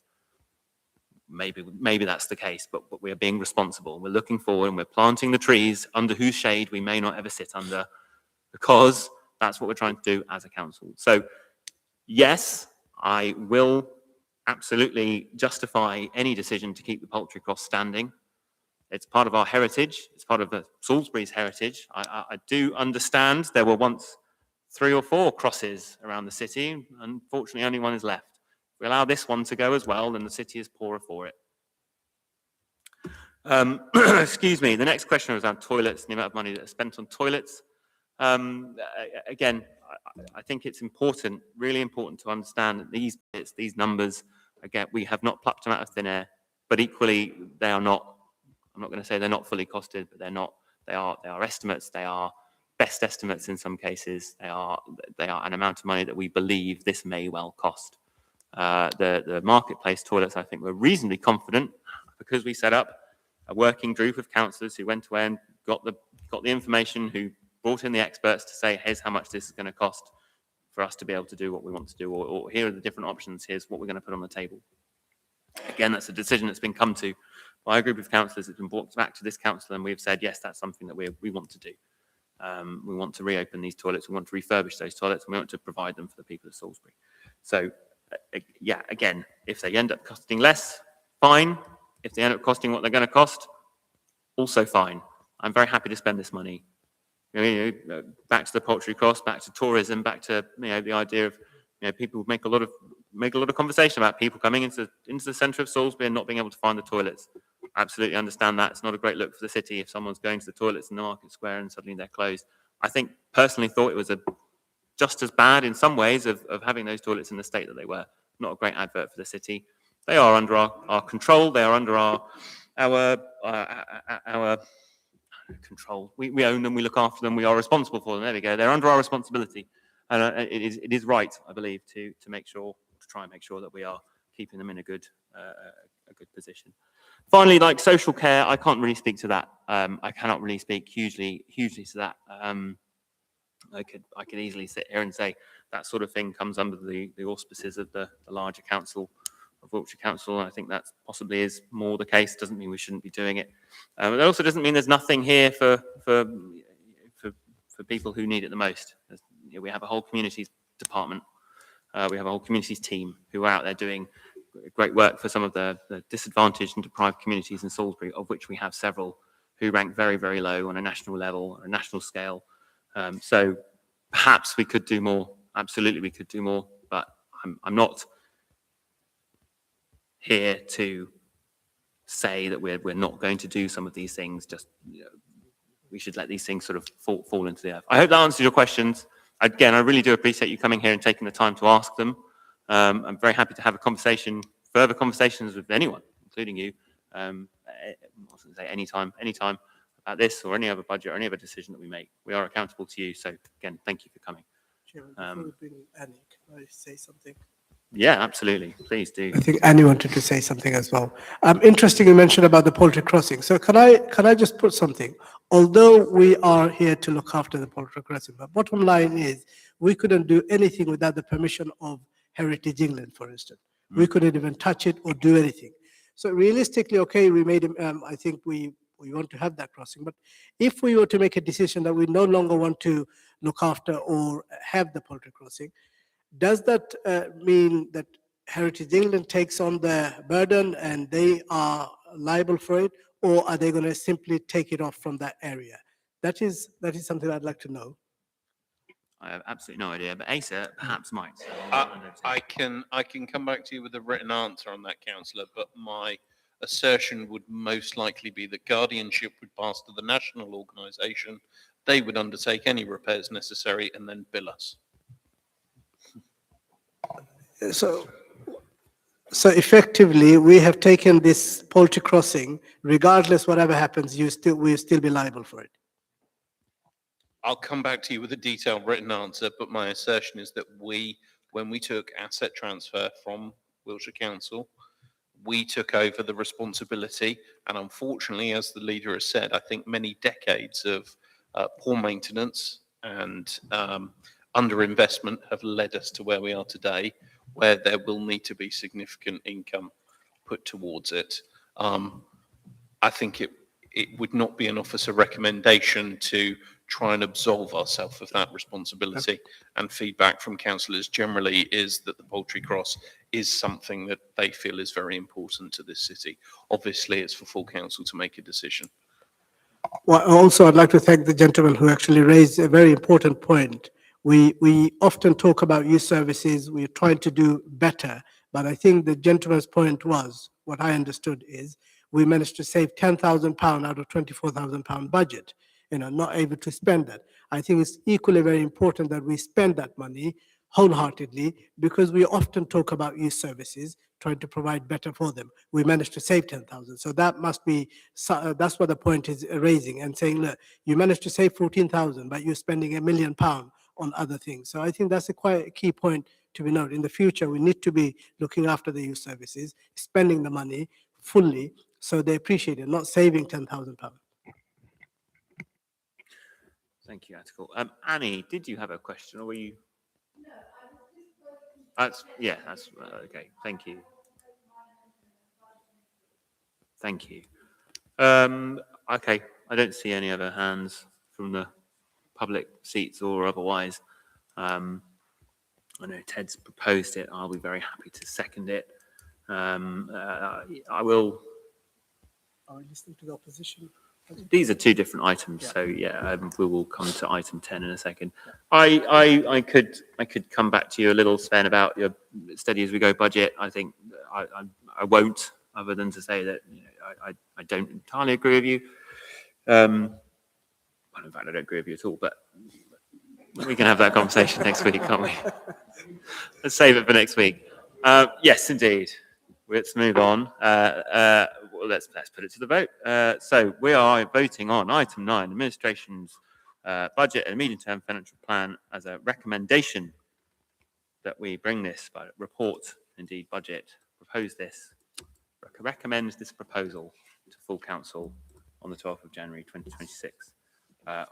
Speaker 1: Maybe that's the case, but we are being responsible. We're looking forward and we're planting the trees under whose shade we may not ever sit under, because that's what we're trying to do as a council. So yes, I will absolutely justify any decision to keep the poultry cross standing. It's part of our heritage. It's part of the Salisbury's heritage. I do understand there were once 3 or 4 crosses around the city. Unfortunately, only one is left. If we allow this one to go as well, then the city is poorer for it. Excuse me. The next question was on toilets and the amount of money that is spent on toilets. Again, I think it's important, really important, to understand that these numbers, again, we have not plucked them out of thin air, but equally they are not. I'm not going to say they're not fully costed, but they're not. They are estimates. They are best estimates in some cases. They are an amount of money that we believe this may well cost. The marketplace toilets, I think we're reasonably confident, because we set up a working group of councillors who went away and got the information, who brought in the experts to say, here's how much this is going to cost for us to be able to do what we want to do, or here are the different options, here's what we're going to put on the table. Again, that's a decision that's been come to by a group of councillors. It's been brought back to this council, and we've said, yes, that's something that we want to do. We want to reopen these toilets, we want to refurbish those toilets, and we want to provide them for the people of Salisbury. So, yeah, again, if they end up costing less, fine. If they end up costing what they're going to cost, also fine. I'm very happy to spend this money. Back to the poultry cross, back to tourism, back to the idea of people make a lot of conversation about people coming into the centre of Salisbury and not being able to find the toilets. I absolutely understand that. It's not a great look for the city if someone's going to the toilets in the market square and suddenly they're closed. I think personally thought it was just as bad in some ways of having those toilets in the state that they were. Not a great advert for the city. They are under our control. They are under our control. We own them. We look after them. We are responsible for them. There we go. They're under our responsibility, and it is right, I believe, to try and make sure that we are keeping them in a good position. Finally, like social care, I can't really speak to that. I cannot really speak hugely to that. I could easily sit here and say that sort of thing comes under the auspices of the larger council, of Wiltshire Council. I think that possibly is more the case. Doesn't mean we shouldn't be doing it. It also doesn't mean there's nothing here for people who need it the most. We have a whole communities department. We have a whole communities team who are out there doing great work for some of the disadvantaged and deprived communities in Salisbury, of which we have several who rank very, very low on a national level, or a national scale. So perhaps we could do more. Absolutely, we could do more. But I'm not here to say that we're not going to do some of these things. Just we should let these things sort of fall into the earth. I hope that answers your questions. again, I really do appreciate you coming here and taking the time to ask them. I'm very happy to have a conversation, further conversations with anyone, including you. I was going to say anytime about this or any other budget or any other decision that we make. We are accountable to you. So again, thank you for coming.
Speaker 7: Chairman, before we bring Annie, can I say something?
Speaker 1: Yeah, absolutely. Please do.
Speaker 7: I think Annie wanted to say something as well. Interesting you mentioned about the poultry crossing. So can I just put something? Although we are here to look after the poultry crossing, but bottom line is we couldn't do anything without the permission of Heritage England, for instance. We couldn't even touch it or do anything. So realistically, okay, we made, I think we want to have that crossing, but if we were to make a decision that we no longer want to look after or have the poultry crossing, does that mean that Heritage England takes on the burden and they are liable for it, or are they going to simply take it off from that area? That is something I'd like to know.
Speaker 1: I have absolutely no idea, but Asa perhaps might. So
Speaker 5: I can come back to you with a written answer on that, councillor, but my assertion would most likely be that guardianship would pass to the national organisation. They would undertake any repairs necessary and then bill us.
Speaker 7: So effectively, we have taken this poultry crossing, regardless whatever happens, we'll still be liable for it.
Speaker 5: I'll come back to you with a detailed written answer, but my assertion is that when we took asset transfer from Wiltshire Council, we took over the responsibility, and unfortunately, as the leader has said, I think many decades of poor maintenance and underinvestment have led us to where we are today, where there will need to be significant income put towards it. I think it would not be an officer recommendation to try and absolve ourselves of that responsibility. And feedback from councillors generally is that the poultry cross is something that they feel is very important to this city. Obviously, it's for full council to make a decision.
Speaker 7: Well, also, I'd like to thank the gentleman who actually raised a very important point. We often talk about youth services, we're trying to do better, but I think the gentleman's point was, what I understood is, we managed to save £10,000 out of £24,000 budget, not able to spend that. I think it's equally very important that we spend that money wholeheartedly, because we often talk about youth services, trying to provide better for them. We managed to save 10,000. So that must be, that's what the point is raising and saying, look, you managed to save 14,000, but you're spending £1 million on other things. So I think that's a quite a key point to be noted. In the future, we need to be looking after the youth services, spending the money fully so they appreciate it, not saving £10,000.
Speaker 1: Thank you, Article. Annie, did you have a question, or were you? That's okay. Thank you. Thank you. Okay, I don't see any other hands from the public seats or otherwise. I know Ted's proposed it. I'll be very happy to second it. I will.
Speaker 7: Are we listening to the opposition?
Speaker 1: These are two different items, so yeah, we will come to item 10 in a second. I could come back to you a little, Sven, about your steady as we go budget. I think I won't, other than to say that I don't entirely agree with you. Well, in fact, I don't agree with you at all. But we can have that conversation next week, can't we? Let's save it for next week. Yes, indeed. Let's move on. Well, let's put it to the vote. So we are voting on item 9, administration's budget and medium-term financial plan, as a recommendation that we bring this report, indeed budget, recommends this proposal to full council on the 12th of January 2026.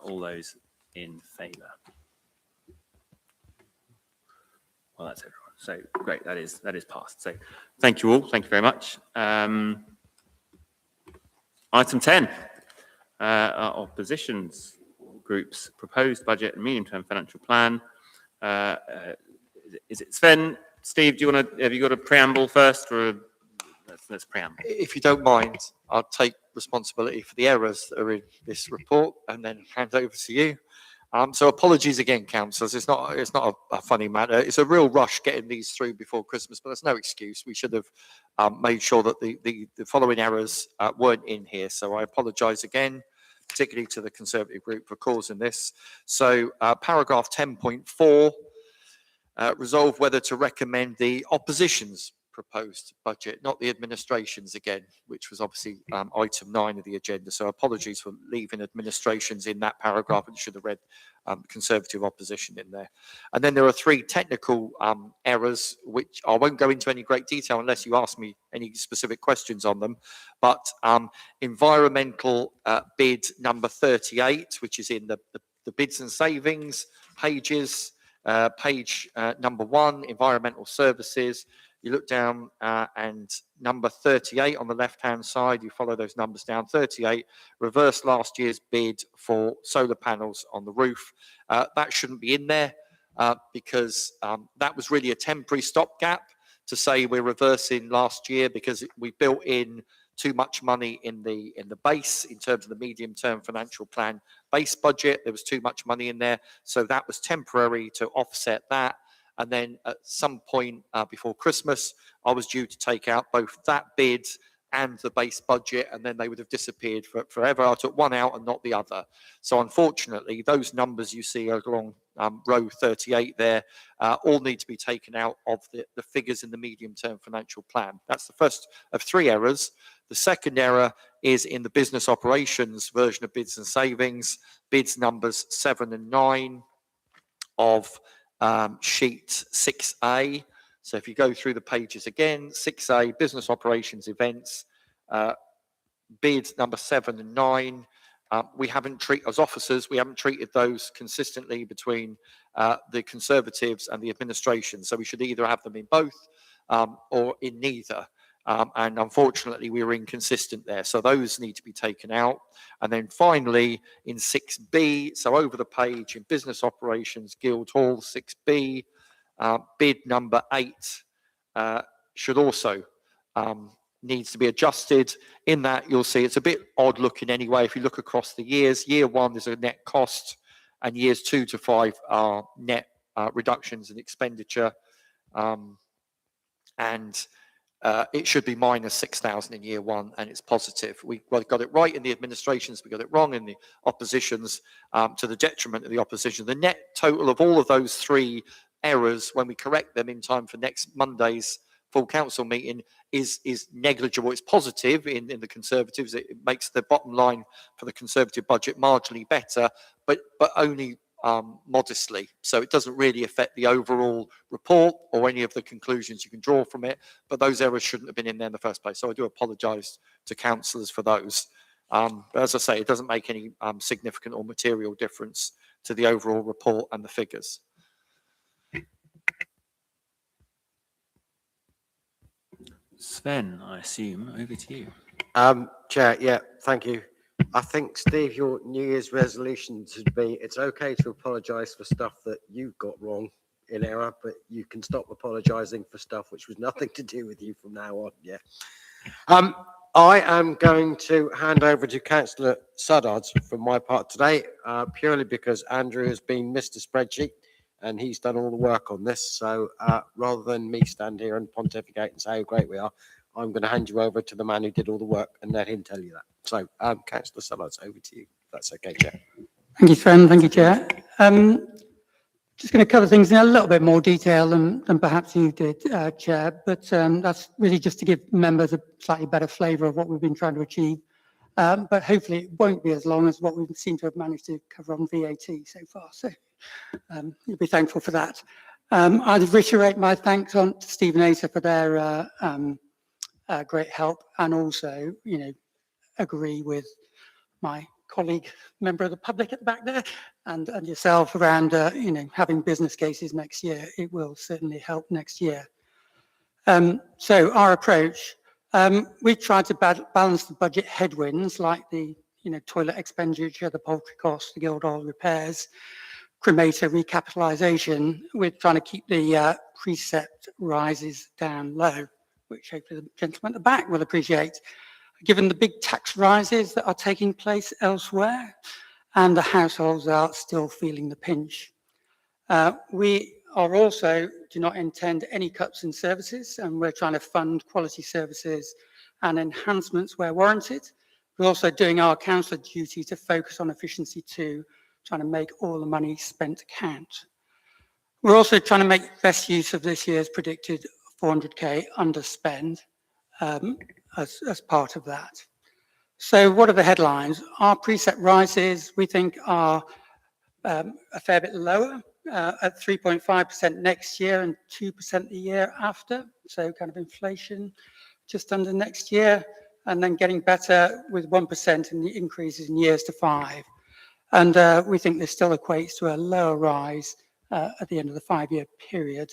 Speaker 1: All those in favour? Well, that's everyone. So great, that is passed. So thank you all. Thank you very much. Item 10, oppositions groups proposed budget and medium-term financial plan. Is it Sven? Steve, have you got a preamble first, or let's preamble?
Speaker 3: If you don't mind, I'll take responsibility for the errors that are in this report and then hand over to you. So apologies again, councillors. It's not a funny matter. It's a real rush getting these through before Christmas, but there's no excuse. We should have made sure that the following errors weren't in here. So I apologise again. particularly to the Conservative group for causing this. So paragraph 10.4, resolve whether to recommend the opposition's proposed budget, not the administration's again, which was obviously item 9 of the agenda. So apologies for leaving administrations in that paragraph, and should have read Conservative opposition in there. And then there are 3 technical errors, which I won't go into any great detail unless you ask me any specific questions on them. But environmental bid number 38, which is in the bids and savings pages, page number 1, environmental services. You look down and number 38 on the left-hand side, you follow those numbers down. 38, reverse last year's bid for solar panels on the roof. That shouldn't be in there because that was really a temporary stopgap to say we're reversing last year because we built in too much money in the base in terms of the medium-term financial plan base budget. There was too much money in there. So that was temporary to offset that. And then at some point before Christmas, I was due to take out both that bid and the base budget, and then they would have disappeared forever. I took one out and not the other. So unfortunately, those numbers you see along row 38 there all need to be taken out of the figures in the medium-term financial plan. That's the first of 3 errors. The second error is in the business operations version of bids and savings, bids numbers 7 and 9 of sheet 6A. So if you go through the pages again, 6A, business operations events, bid number 7 and 9. We haven't treated, as officers, we haven't treated those consistently between the Conservatives and the administration. So we should either have them in both or in neither. And unfortunately, we were inconsistent there. So those need to be taken out. And then finally, in 6B, so over the page in business operations, Guildhall, 6B, bid number 8 should also needs to be adjusted. In that, you'll see it's a bit odd looking anyway. If you look across the years, year 1 is a net cost, and years 2 to 5 are net reductions in expenditure. It should be minus 6,000 in year 1, and it's positive. We got it right in the administrations, we got it wrong in the oppositions, to the detriment of the opposition. The net total of all of those 3 errors, when we correct them in time for next Monday's full council meeting, is negligible. It's positive in the Conservatives. It makes the bottom line for the Conservative budget marginally better, but only modestly. So it doesn't really affect the overall report or any of the conclusions you can draw from it, but those errors shouldn't have been in there in the first place. So I do apologise to councillors for those. But as I say, it doesn't make any significant or material difference to the overall report and the figures.
Speaker 1: Sven, I assume, over to you.
Speaker 6: Chair, yeah, thank you. I think, Steve, your New Year's resolution should be, it's okay to apologise for stuff that you've got wrong in error, but you can stop apologising for stuff which was nothing to do with you from now on, yeah. I am going to hand over to Councillor Suddards from my part today, purely because Andrew has been Mr. Spreadsheet and he's done all the work on this. So rather than me stand here and pontificate and say how great we are, I'm going to hand you over to the man who did all the work and let him tell you that. So, Councillor Suddards, over to you, if that's okay, Chair.
Speaker 11: Thank you, Sven. Thank you, Chair. Just going to cover things in a little bit more detail than perhaps you did, Chair, but that's really just to give members a slightly better flavour of what we've been trying to achieve. But hopefully it won't be as long as what we seem to have managed to cover on VAT so far. So you'll be thankful for that. I'd reiterate my thanks to Steve and Asa for their great help, and also, agree with my colleague, member of the public at the back there, and yourself around, having business cases next year. It will certainly help next year. So our approach, we tried to balance the budget headwinds like the, toilet expenditure, the poultry costs, the Guildhall repairs, cremator recapitalisation, with trying to keep the precept rises down low, which hopefully the gentleman at the back will appreciate, given the big tax rises that are taking place elsewhere and the households are still feeling the pinch. We are also do not intend any cuts in services, and we're trying to fund quality services and enhancements where warranted, We're also doing our councillor duty to focus on efficiency too, trying to make all the money spent count. We're also trying to make best use of this year's predicted 400k underspend as part of that. So what are the headlines? Our preset rises, we think, are a fair bit lower at 3.5% next year and 2% the year after. So kind of inflation just under next year, and then getting better with 1% in the increases in years to 5. And we think this still equates to a lower rise at the end of the 5-year period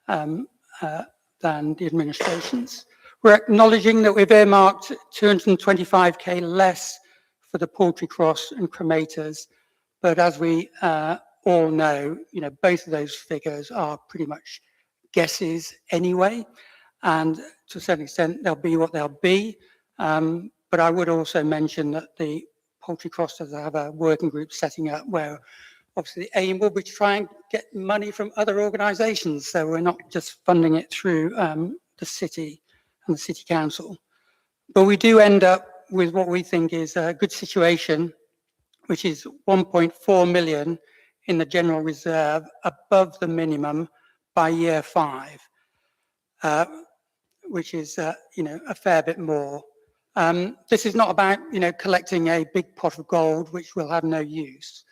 Speaker 11: than the administration's. We're acknowledging that we've earmarked 225k less for the poultry cross and cremators, but as we all know, both of those figures are pretty much guesses anyway, and to a certain extent they'll be what they'll be. But I would also mention that the poultry cross does have a working group setting up where obviously the aim will be to try and get money from other organisations, so we're not just funding it through the city and the city council. But we do end up with what we think is a good situation, which is 1.4 million in the general reserve above the minimum by year 5, which is a fair bit more. This is not about collecting a big pot of gold which will have no use,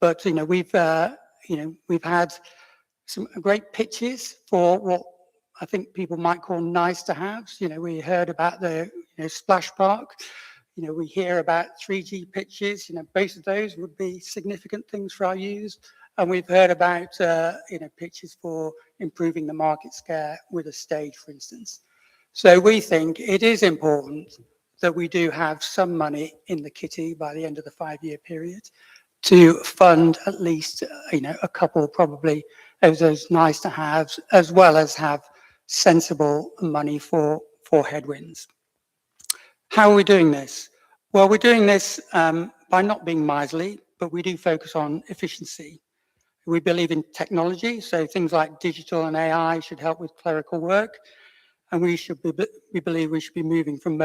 Speaker 11: but we've had some great pitches for what I think people might call nice to haves. We heard about the splash park. We hear about 3G pitches. Both of those would be significant things for our use. And we've heard about pitches for improving the market scare with a stage, for instance. So we think it is important that we do have some money in the kitty by the end of the 5-year period to fund at least a couple probably of those nice to haves, as well as have sensible money for headwinds. How are we doing this? Well, we're doing this by not being miserly, but we do focus on efficiency. We believe in technology, so things like digital and AI should help with clerical work, and we believe we should be moving from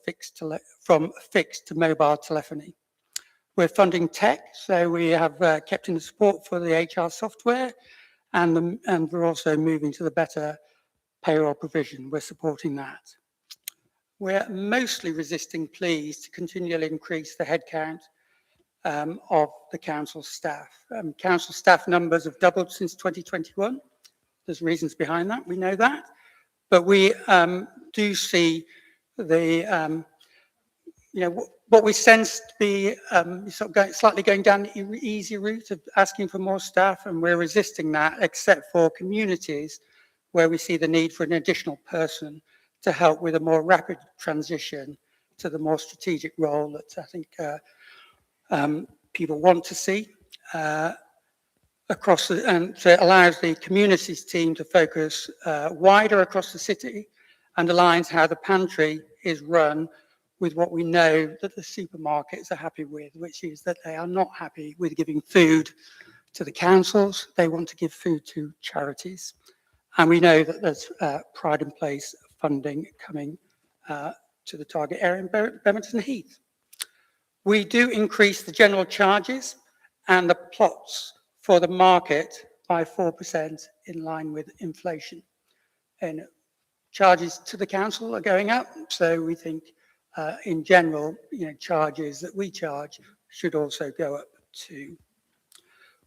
Speaker 11: fixed to mobile telephony. We're funding tech, so we have kept in the support for the HR software, and we're also moving to the better payroll provision. We're supporting that. We're mostly resisting pleas to continually increase the headcount of the council staff. Council staff numbers have doubled since 2021. There's reasons behind that, we know that. But we do see the, what we sense to be slightly going down the easy route of asking for more staff, and we're resisting that, except for communities where we see the need for an additional person to help with a more rapid transition to the more strategic role that I think people want to see across and so it allows the communities team to focus wider across the city and aligns how the pantry is run with what we know that the supermarkets are happy with, which is that they are not happy with giving food to the councils. They want to give food to charities. And we know that there's Pride in Place funding coming to the target area in Bemerton Heath. We do increase the general charges and the plots for the market by 4% in line with inflation. And charges to the council are going up, so we think in general, charges that we charge should also go up too.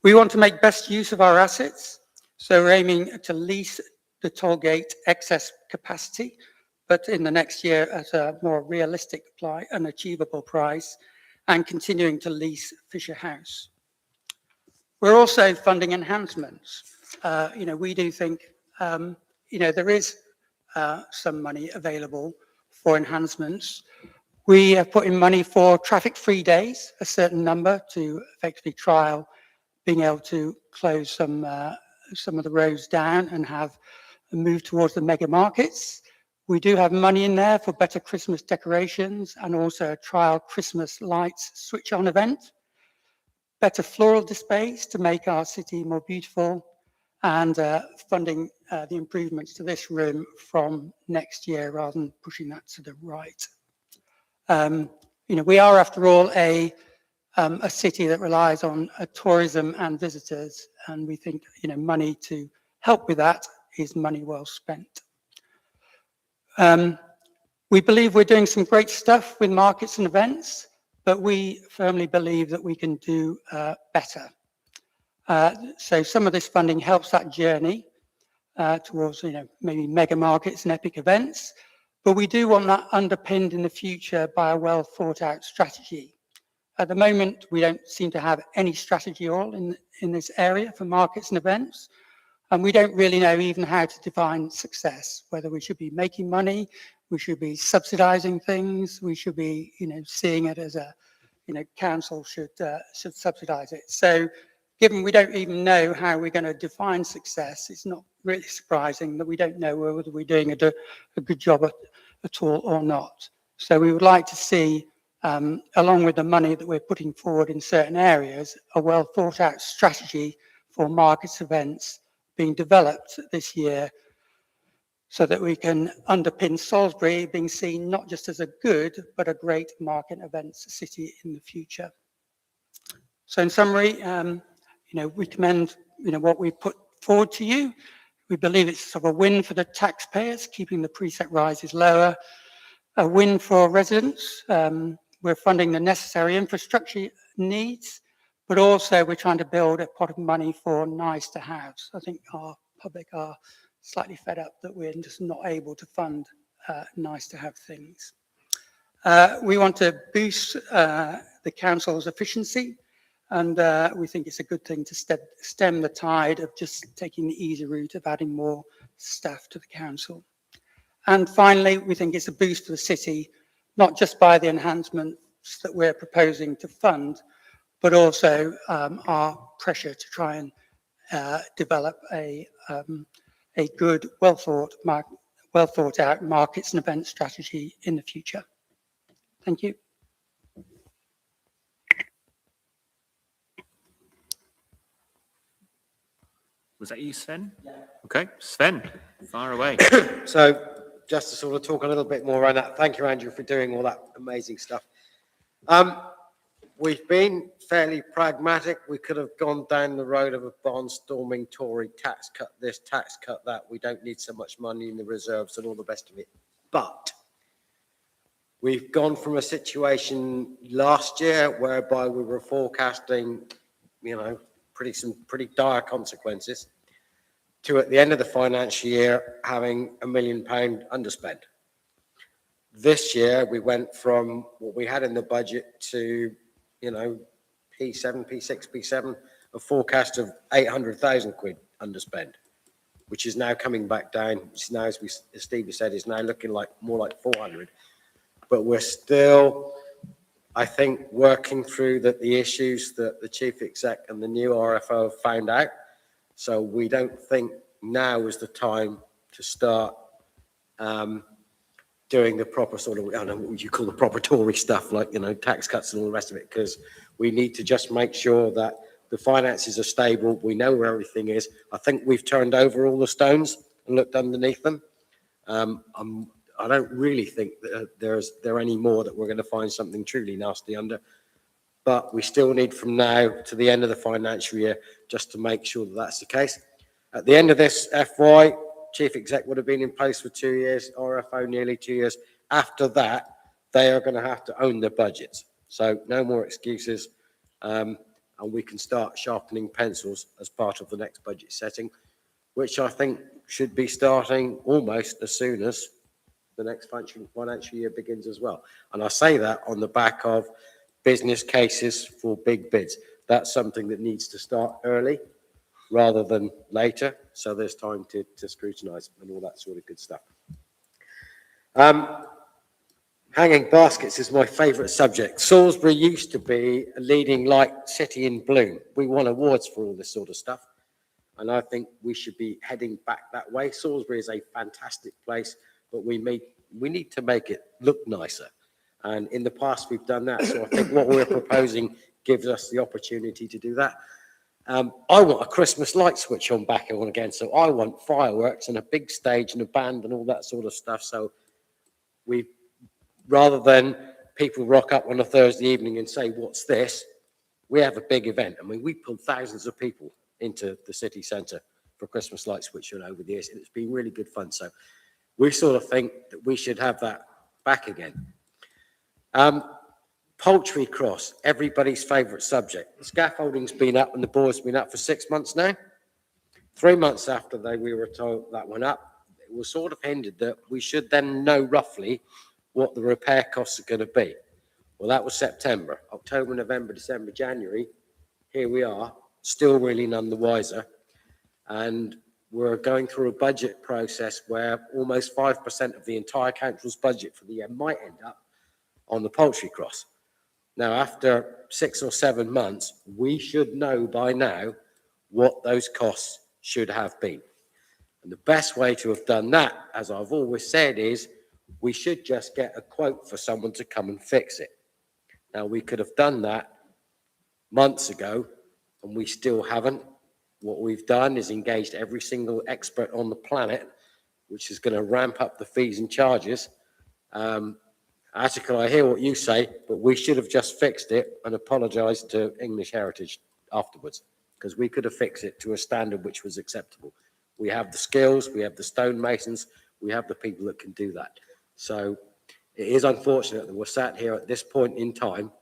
Speaker 11: We want to make best use of our assets, so we're aiming to lease the tollgate excess capacity, but in the next year at a more realistic and achievable price, and continuing to lease Fisher House. We're also funding enhancements. We do think, there is some money available for enhancements. We have put in money for traffic-free days, a certain number, to effectively trial being able to close some of the roads down and have a move towards the mega markets. We do have money in there for better Christmas decorations and also a trial Christmas lights switch-on event, better floral displays to make our city more beautiful, and funding the improvements to this room from next year rather than pushing that to the right. we are, after all, a city that relies on tourism and visitors, and we think, money to help with that is money well spent. We believe we're doing some great stuff with markets and events, but we firmly believe that we can do better. So some of this funding helps that journey towards, maybe mega markets and epic events, but we do want that underpinned in the future by a well thought out strategy. At the moment, we don't seem to have any strategy at all in this area for markets and events. And we don't really know even how to define success, whether we should be making money, we should be subsidizing things, we should be, seeing it as a, council should subsidize it. So given we don't even know how we're going to define success, it's not really surprising that we don't know whether we're doing a good job at all or not. So we would like to see, along with the money that we're putting forward in certain areas, a well thought out strategy for markets events being developed this year so that we can underpin Salisbury being seen not just as a good, but a great market events city in the future. So in summary, we commend, what we put forward to you. We believe it's sort of a win for the taxpayers, keeping the preset rises lower, a win for residents. We're funding the necessary infrastructure needs, but also we're trying to build a pot of money for nice to haves. I think our public are slightly fed up that we're just not able to fund nice to have things. We want to boost the council's efficiency, and we think it's a good thing to stem the tide of just taking the easy route of adding more staff to the council. And finally, we think it's a boost to the city, not just by the enhancements that we're proposing to fund, but also our pressure to try and develop a good, well thought out markets and event strategy in the future. Thank you.
Speaker 1: Was that you, Sven? Yeah. Okay, Sven, fire away.
Speaker 6: So just to sort of talk a little bit more around that, thank you, Andrew, for doing all that amazing stuff. We've been fairly pragmatic. We could have gone down the road of a barnstorming Tory tax cut this, tax cut that. We don't need so much money in the reserves and all the best of it. But we've gone from a situation last year whereby we were forecasting, some pretty dire consequences, to at the end of the financial year having £1 million underspent. This year we went from what we had in the budget to, P7, P6, P7, a forecast of 800,000 quid underspent, which is now coming back down. It's now, as Steve said, is now looking like more like 400. But we're still, I think, working through the issues that the chief exec and the new RFO have found out. So we don't think now is the time to start doing the proper sort of, I don't know what you call the proper Tory stuff, like, tax cuts and all the rest of it, because we need to just make sure that the finances are stable. We know where everything is. I think we've turned over all the stones and looked underneath them. I don't really think that there are any more that we're going to find something truly nasty under. But we still need from now to the end of the financial year just to make sure that that's the case. At the end of this FY, Chief Exec would have been in place for 2 years, RFO nearly 2 years. After that, they are going to have to own their budgets. So no more excuses. And we can start sharpening pencils as part of the next budget setting, which I think should be starting almost as soon as the next financial year begins as well. And I say that on the back of business cases for big bids. That's something that needs to start early rather than later, so there's time to scrutinise and all that sort of good stuff. Hanging baskets is my favourite subject. Salisbury used to be a leading light city in bloom. We won awards for all this sort of stuff, and I think we should be heading back that way. Salisbury is a fantastic place, but we need to make it look nicer. And in the past, we've done that. So I think what we're proposing gives us the opportunity to do that. I want a Christmas light switch on back on again. So I want fireworks and a big stage and a band and all that sort of stuff. So rather than people rock up on a Thursday evening and say, what's this? We have a big event. I mean, we pulled thousands of people into the city centre for Christmas light switching over the years, and it's been really good fun. So we sort of think that we should have that back again. Poultry cross, everybody's favourite subject. The scaffolding's been up and the board's been up for 6 months now. 3 months after we were told that went up, it was sort of hinted that we should then know roughly what the repair costs are going to be. Well, that was September, October, November, December, January. Here we are, still really none the wiser. And we're going through a budget process where almost 5% of the entire council's budget for the year might end up on the poultry cross. Now, after 6 or 7 months, we should know by now what those costs should have been. And the best way to have done that, as I've always said, is we should just get a quote for someone to come and fix it. Now, we could have done that months ago, and we still haven't. What we've done is engaged every single expert on the planet, which is going to ramp up the fees and charges. Attica, I hear what you say, but we should have just fixed it and apologised to English Heritage afterwards, because we could have fixed it to a standard which was acceptable. We have the skills, we have the stonemasons, we have the people that can do that. So it is unfortunate that we're sat here at this point in time,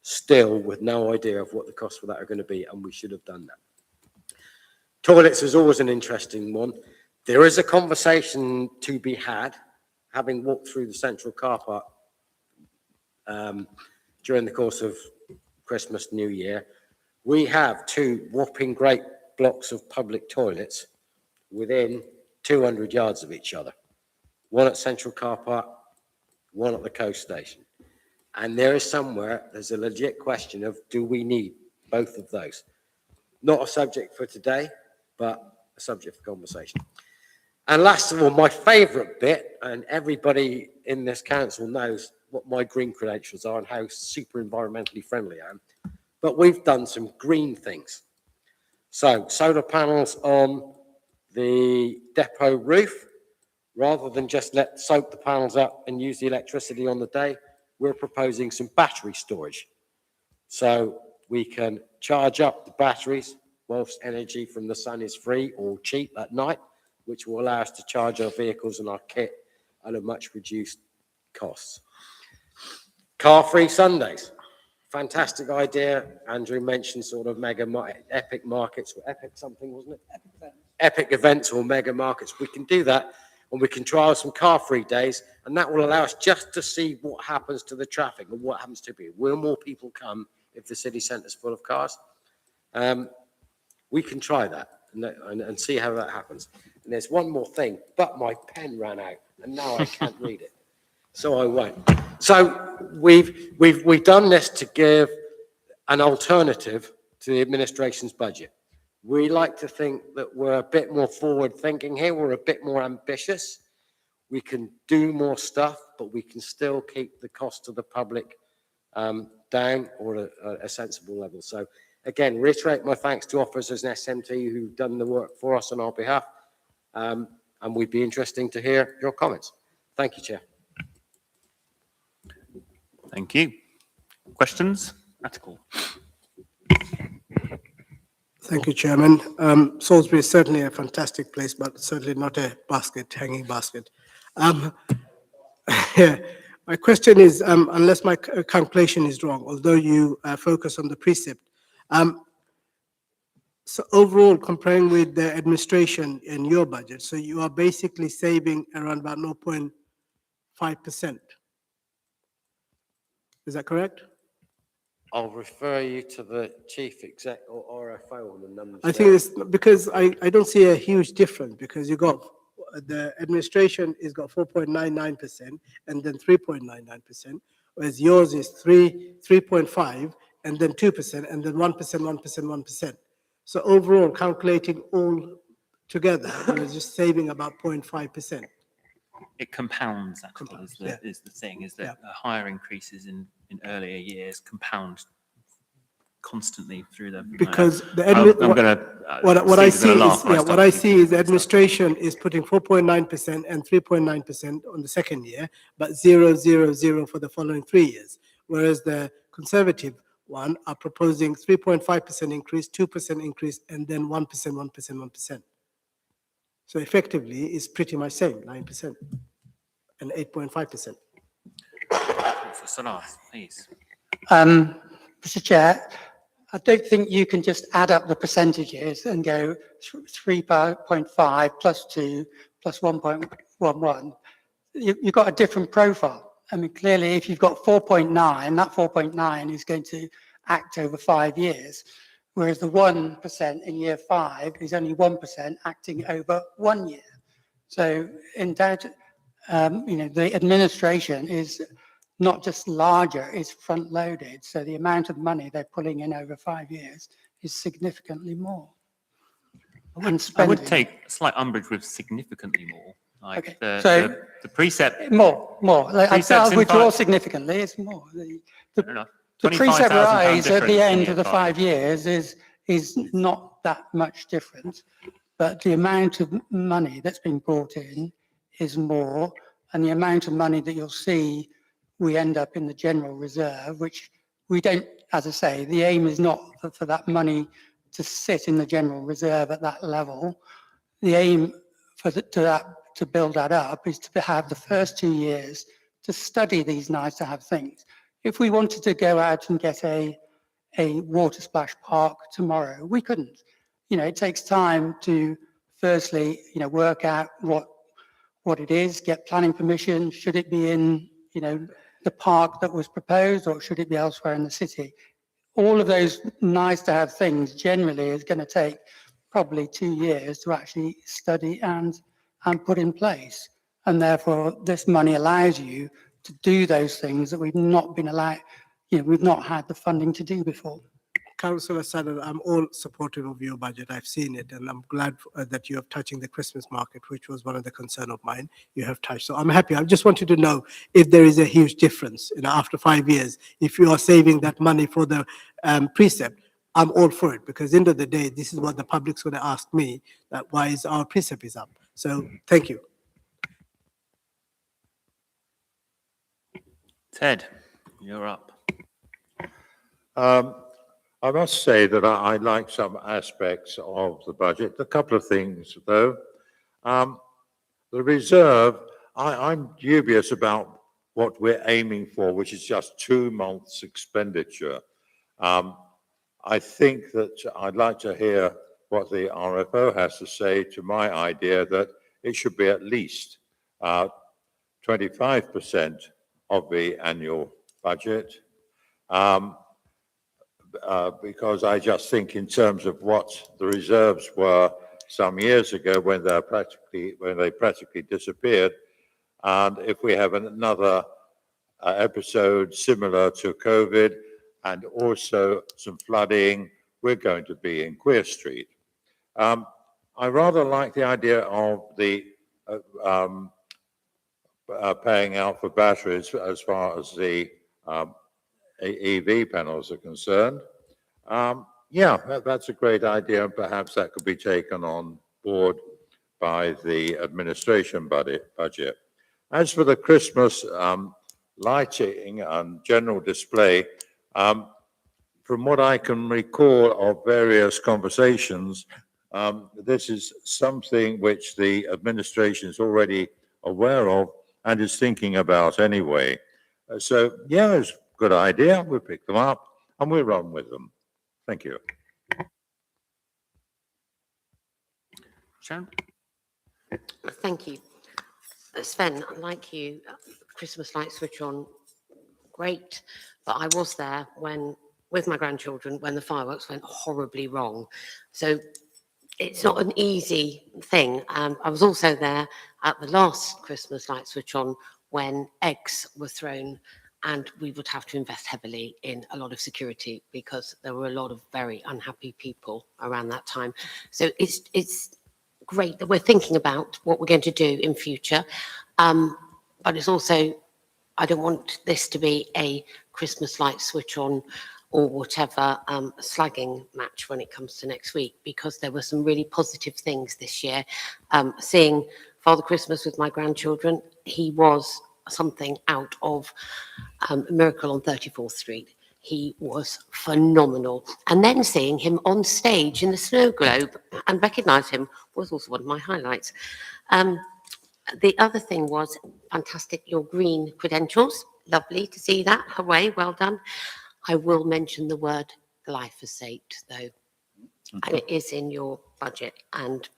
Speaker 6: still with no idea of what the costs for that are going to be, and we should have done that. Toilets is always an interesting one. There is a conversation to be had, having walked through the central car park during the course of Christmas, New Year. We have 2 whopping great blocks of public toilets within 200 yards of each other. One at Central Car Park, one at the coast station. And there's a legit question of, do we need both of those? Not a subject for today, but a subject for conversation. And last of all, my favourite bit, and everybody in this council knows what my green credentials are and how super environmentally friendly I am, but we've done some green things. So solar panels on the depot roof, rather than just soak the panels up and use the electricity on the day, we're proposing some battery storage. So we can charge up the batteries whilst energy from the sun is free or cheap at night, which will allow us to charge our vehicles and our kit at a much reduced cost. Car-free Sundays. Fantastic idea. Andrew mentioned sort of epic markets, or epic something, wasn't it? Epic events or mega markets. We can do that, and we can trial some car-free days, and that will allow us just to see what happens to the traffic and what happens to people. Will more people come if the city centre is full of cars? We can try that and see how that happens. And there's one more thing, but my pen ran out, and now I can't read it, so I won't. So we've done this to give an alternative to the administration's budget. We like to think that we're a bit more forward thinking here. We're a bit more ambitious. We can do more stuff, but we can still keep the cost to the public down or at a sensible level. So again, reiterate my thanks to officers and SMT who've done the work for us on our behalf. And we'd be interesting to hear your comments. Thank you, Chair.
Speaker 1: Thank you. Questions? Article.
Speaker 7: Thank you, Chairman. Salisbury is certainly a fantastic place, but certainly not a hanging basket. Yeah. My question is, unless my calculation is wrong, although you focus on the precept, so overall, comparing with the administration in your budget, so you are basically saving around about 0.5%. Is that correct?
Speaker 6: I'll refer you to the chief exec or RFO on the numbers.
Speaker 7: I think it's because I don't see a huge difference, because you got the administration is got 4.99% and then 3.99%, whereas yours is 3.5 and then 2% and then 1%, 1%, 1%. So overall, calculating all together, you're just saving about 0.5%.
Speaker 1: It compounds, actually, is the thing, is that
Speaker 7: Yeah.
Speaker 1: higher increases in earlier years compound constantly through the.
Speaker 7: Because the
Speaker 1: I'm going to.
Speaker 7: what I see is, yeah, what I see is the administration is putting 4.9% and 3.9% on the second year, but 0.00 for the following 3 years. Whereas the Conservative one are proposing 3.5% increase, 2% increase, and then 1%, 1%, 1%. So effectively, it's pretty much same, 9% and 8.5%.
Speaker 1: For Salah, please.
Speaker 11: Mr. Chair, I don't think you can just add up the percentages and go 3.5 plus 2 plus 1.11. You've got a different profile. I mean, clearly, if you've got 4.9, that 4.9 is going to act over 5 years, whereas the 1% in year 5 is only 1% acting over 1 year. So in doubt, the administration is not just larger, it's front-loaded. So the amount of money they're pulling in over 5 years is significantly more.
Speaker 1: I would take slight umbrage with significantly more. Like
Speaker 11: Okay, so
Speaker 1: the precept.
Speaker 11: More. Like,
Speaker 1: Precepts
Speaker 11: I'll
Speaker 1: in
Speaker 11: withdraw
Speaker 1: five-
Speaker 11: significantly, it's more.
Speaker 1: Fair enough.
Speaker 11: The precept
Speaker 1: £25,000
Speaker 11: rise at the
Speaker 1: difference in
Speaker 11: end
Speaker 1: year
Speaker 11: of the 5
Speaker 1: 5.
Speaker 11: years is not that much different, but the amount of money that's been brought in is more, and the amount of money that you'll see we end up in the general reserve, which we don't, as I say, the aim is not for that money to sit in the general reserve at that level. The aim to build that up is to have the first 2 years to study these nice to have things. If we wanted to go out and get a water splash park tomorrow, we couldn't. It takes time to firstly, work out what it is, get planning permission. Should it be in, the park that was proposed, or should it be elsewhere in the city? All of those nice to have things generally is going to take probably 2 years to actually study and put in place. And therefore, this money allows you to do those things that we've not been allowed, we've not had the funding to do before.
Speaker 7: Councillor Sadler, I'm all supportive of your budget. I've seen it, and I'm glad that you have touching the Christmas market, which was one of the concern of mine. You have touched, so I'm happy. I just wanted to know if there is a huge difference, after 5 years, if you are saving that money for the precept. I'm all for it, because end of the day, this is what the public's going to ask me, that why is our precept is up. So thank you.
Speaker 1: Ted, you're up.
Speaker 4: I must say that I like some aspects of the budget. A couple of things, though. The reserve, I'm dubious about what we're aiming for, which is just 2 months' expenditure. I think that I'd like to hear what the RFO has to say to my idea that it should be at least 25% of the annual budget. Because I just think in terms of what the reserves were some years ago when they practically disappeared, and if we have another episode similar to COVID and also some flooding, we're going to be in Queer Street. I rather like the idea of the paying out for batteries as far as the EV panels are concerned. Yeah, that's a great idea, and perhaps that could be taken on board by the administration budget. As for the Christmas lighting and general display, from what I can recall of various conversations, this is something which the administration is already aware of and is thinking about anyway. So, yeah, it's good idea. We'll pick them up and we'll run with them. Thank you.
Speaker 1: Sharon?
Speaker 12: Thank you. Sven, like you, Christmas light switch on, great. But I was there with my grandchildren when the fireworks went horribly wrong. So it's not an easy thing. I was also there at the last Christmas light switch on when eggs were thrown, and we would have to invest heavily in a lot of security because there were a lot of very unhappy people around that time. So it's great that we're thinking about what we're going to do in future. But it's also, I don't want this to be a Christmas light switch on or whatever slagging match when it comes to next week, because there were some really positive things this year. Seeing Father Christmas with my grandchildren, he was something out of Miracle on 34th Street. He was phenomenal. And then seeing him on stage in the snow globe and recognise him was also one of my highlights. The other thing was fantastic, your green credentials. Lovely to see that. Hooray, well done. I will mention the word glyphosate, though. And it is in your budget, and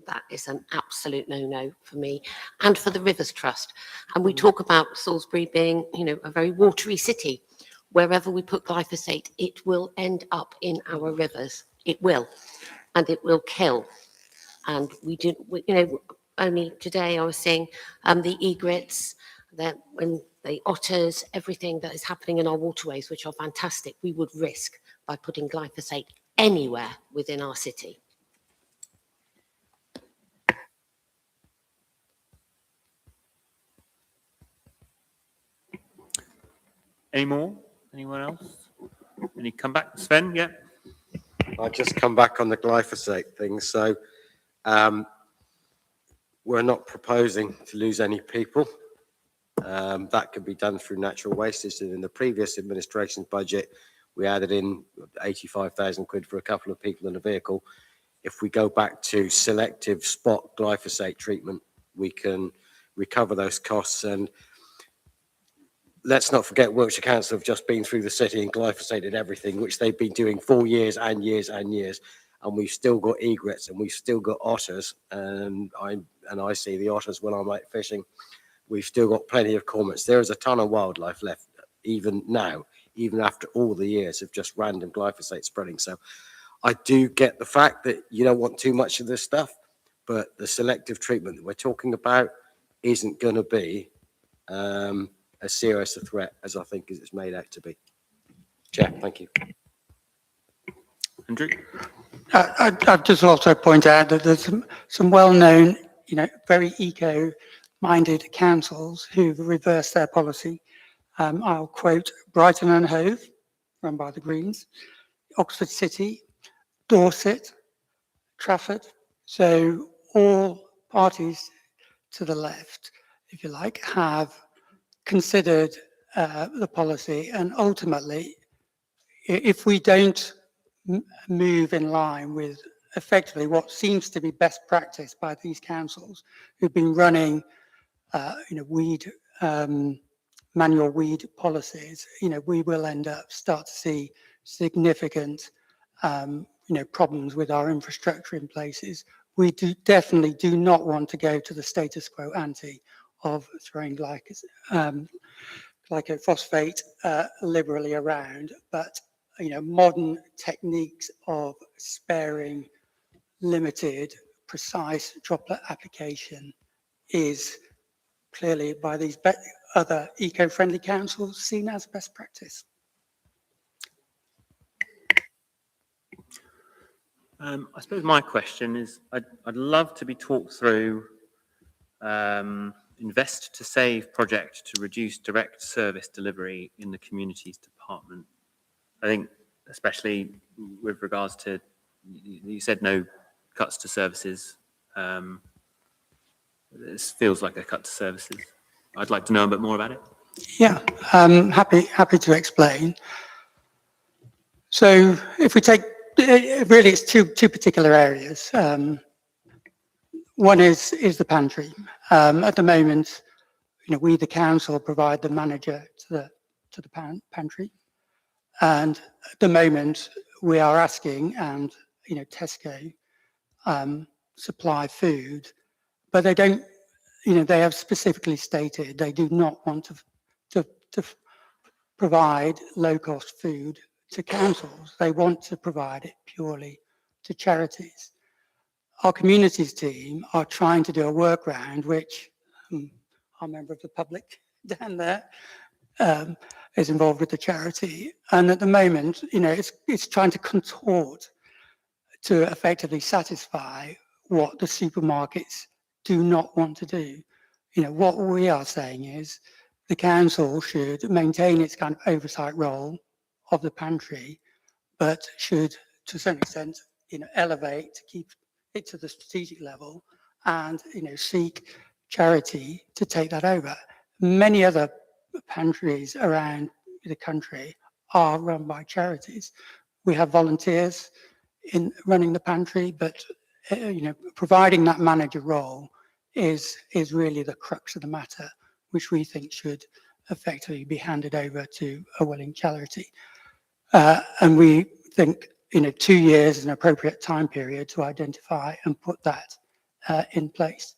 Speaker 12: that is an absolute no-no for me and for the Rivers Trust. And we talk about Salisbury being, you know, a very watery city. Wherever we put glyphosate, it will end up in our rivers. It will, and it will kill. And you know, only today I was seeing the egrets, that when the otters, everything that is happening in our waterways, which are fantastic, we would risk by putting glyphosate anywhere within our city.
Speaker 1: Any more? Anyone else? Any come back? Sven, yeah?
Speaker 6: I'll just come back on the glyphosate thing. So we're not proposing to lose any people. That could be done through natural wastage. And in the previous administration's budget, we added in 85,000 quid for a couple of people in a vehicle. If we go back to selective spot glyphosate treatment, we can recover those costs. And let's not forget, Wiltshire Council have just been through the city and glyphosated everything, which they've been doing for years and years and years. And we've still got egrets and we've still got otters. And I see the otters when I'm out fishing. We've still got plenty of cormorants. There is a ton of wildlife left, even now, even after all the years of just random glyphosate spreading. So I do get the fact that you don't want too much of this stuff, but the selective treatment that we're talking about isn't going to be as serious a threat as I think it's made out to be. Chair, thank you.
Speaker 1: Andrew?
Speaker 11: I'd just also point out that there's some well-known, you know, very eco-minded councils who've reversed their policy. I'll quote Brighton and Hove, run by the Greens, Oxford City, Dorset, Trafford. So all parties to the left, if you like, have considered the policy, and ultimately, if we don't move in line with effectively what seems to be best practice by these councils who've been running, you know, manual weed policies, you know, we will start to see significant, you know, problems with our infrastructure in places. We definitely do not want to go to the status quo ante of throwing glyphosate liberally around, but you know, modern techniques of sparing limited, precise droplet application is clearly by these other eco-friendly councils seen as best practice.
Speaker 1: I suppose my question is, I'd love to be talked through invest to save project to reduce direct service delivery in the communities department. I think especially with regards to, you said no cuts to services. This feels like a cut to services. I'd like to know a bit more about it.
Speaker 11: Yeah, happy to explain. So if we take, really it's two particular areas. One is the pantry. At the moment, you know, we, the council, provide the manager to the pantry. And at the moment, we are asking, and, you know, Tesco supply food, but they don't, you know, they have specifically stated they do not want to provide low-cost food to councils. They want to provide it purely to charities. Our communities team are trying to do a workaround, which our member of the public down there is involved with the charity. And at the moment, you know, it's trying to contort to effectively satisfy what the supermarkets do not want to do. You know, what we are saying is the council should maintain its kind of oversight role of the pantry, but should, to a certain extent, elevate to keep it to the strategic level and, seek charity to take that over. Many other pantries around the country are run by charities. We have volunteers in running the pantry, but providing that manager role is really the crux of the matter, which we think should effectively be handed over to a willing charity. And we think 2 years is an appropriate time period to identify and put that in place.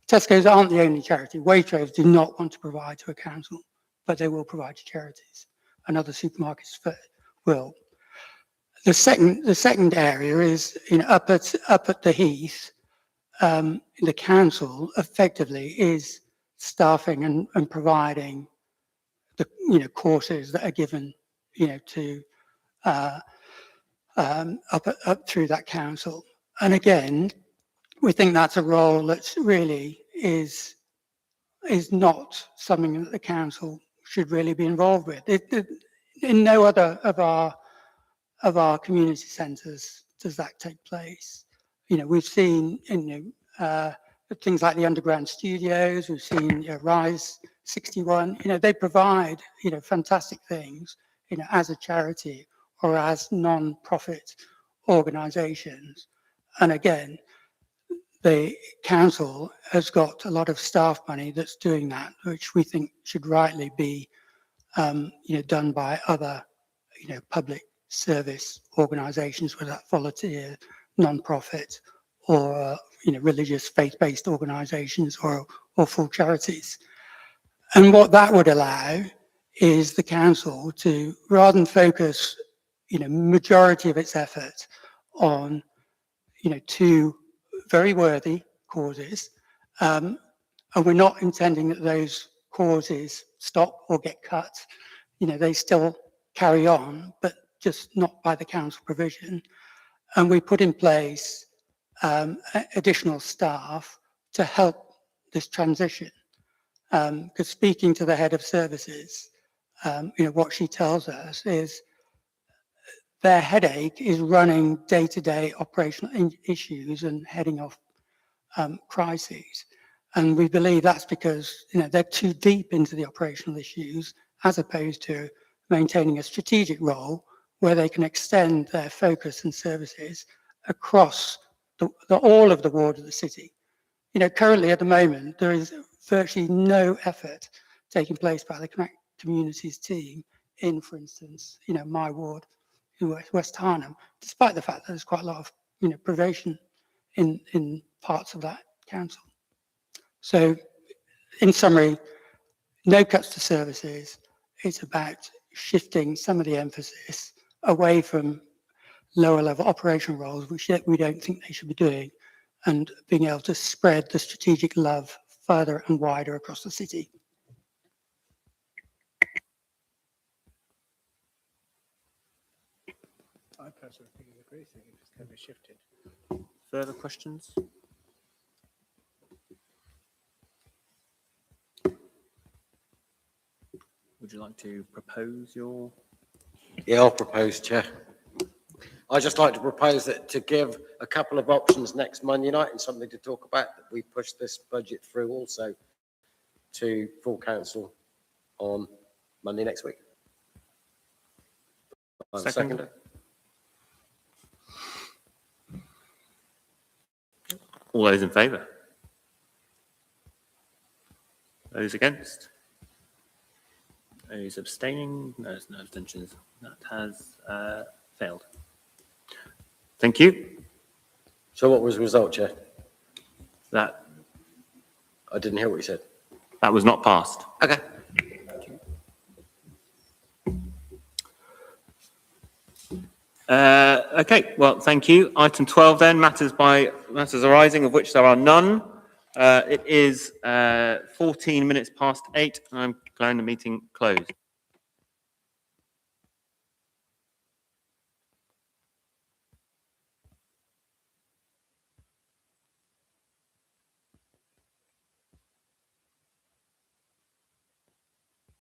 Speaker 11: Tesco's aren't the only charity. Waitrose do not want to provide to a council, but they will provide to charities, and other supermarkets will. The second area is up at the Heath. The council effectively is staffing and providing the courses that are given to up through that council. And again, we think that's a role that really is not something that the council should really be involved with. In no other of our community centres does that take place. We've seen things like the underground studios. We've seen Rise 61. They provide fantastic things as a charity or as non-profit organisations. And again, the council has got a lot of staff money that's doing that, which we think should rightly be done by other public service organisations, whether that's volunteer, non-profit, or religious faith-based organisations or full charities. And what that would allow is the council to, rather than focus majority of its effort on two very worthy causes, and we're not intending that those causes stop or get cut. They still carry on, but just not by the council provision. And we put in place additional staff to help this transition. Because speaking to the head of services, what she tells us is their headache is running day-to-day operational issues and heading off crises. And we believe that's because they're too deep into the operational issues, as opposed to maintaining a strategic role where they can extend their focus and services across all of the ward of the city. Currently at the moment, there is virtually no effort taking place by the Connect Communities team in, for instance, my ward in West Harnham, despite the fact that there's quite a lot of, provision in parts of that council. So in summary, no cuts to services. It's about shifting some of the emphasis away from lower level operational roles, which we don't think they should be doing, and being able to spread the strategic love further and wider across the city.
Speaker 9: I personally think it's a great thing if it's going to be shifted.
Speaker 1: Further questions? Would you like to propose your?
Speaker 6: Yeah, I'll propose, Chair. I'd just like to propose that to give a couple of options next Monday night and something to talk about, that we push this budget through also to full council on Monday next week.
Speaker 1: Second. All those in favour? Those against? Those abstaining? No, there's no abstentions. That has failed. Thank you.
Speaker 6: So what was the result, Chair?
Speaker 1: That
Speaker 6: I didn't hear what you said.
Speaker 1: that was not passed.
Speaker 6: Okay.
Speaker 1: Okay, well, thank you. Item 12 then, matters arising of which there are none. It is 14 minutes past 8, and I'm declaring the meeting closed.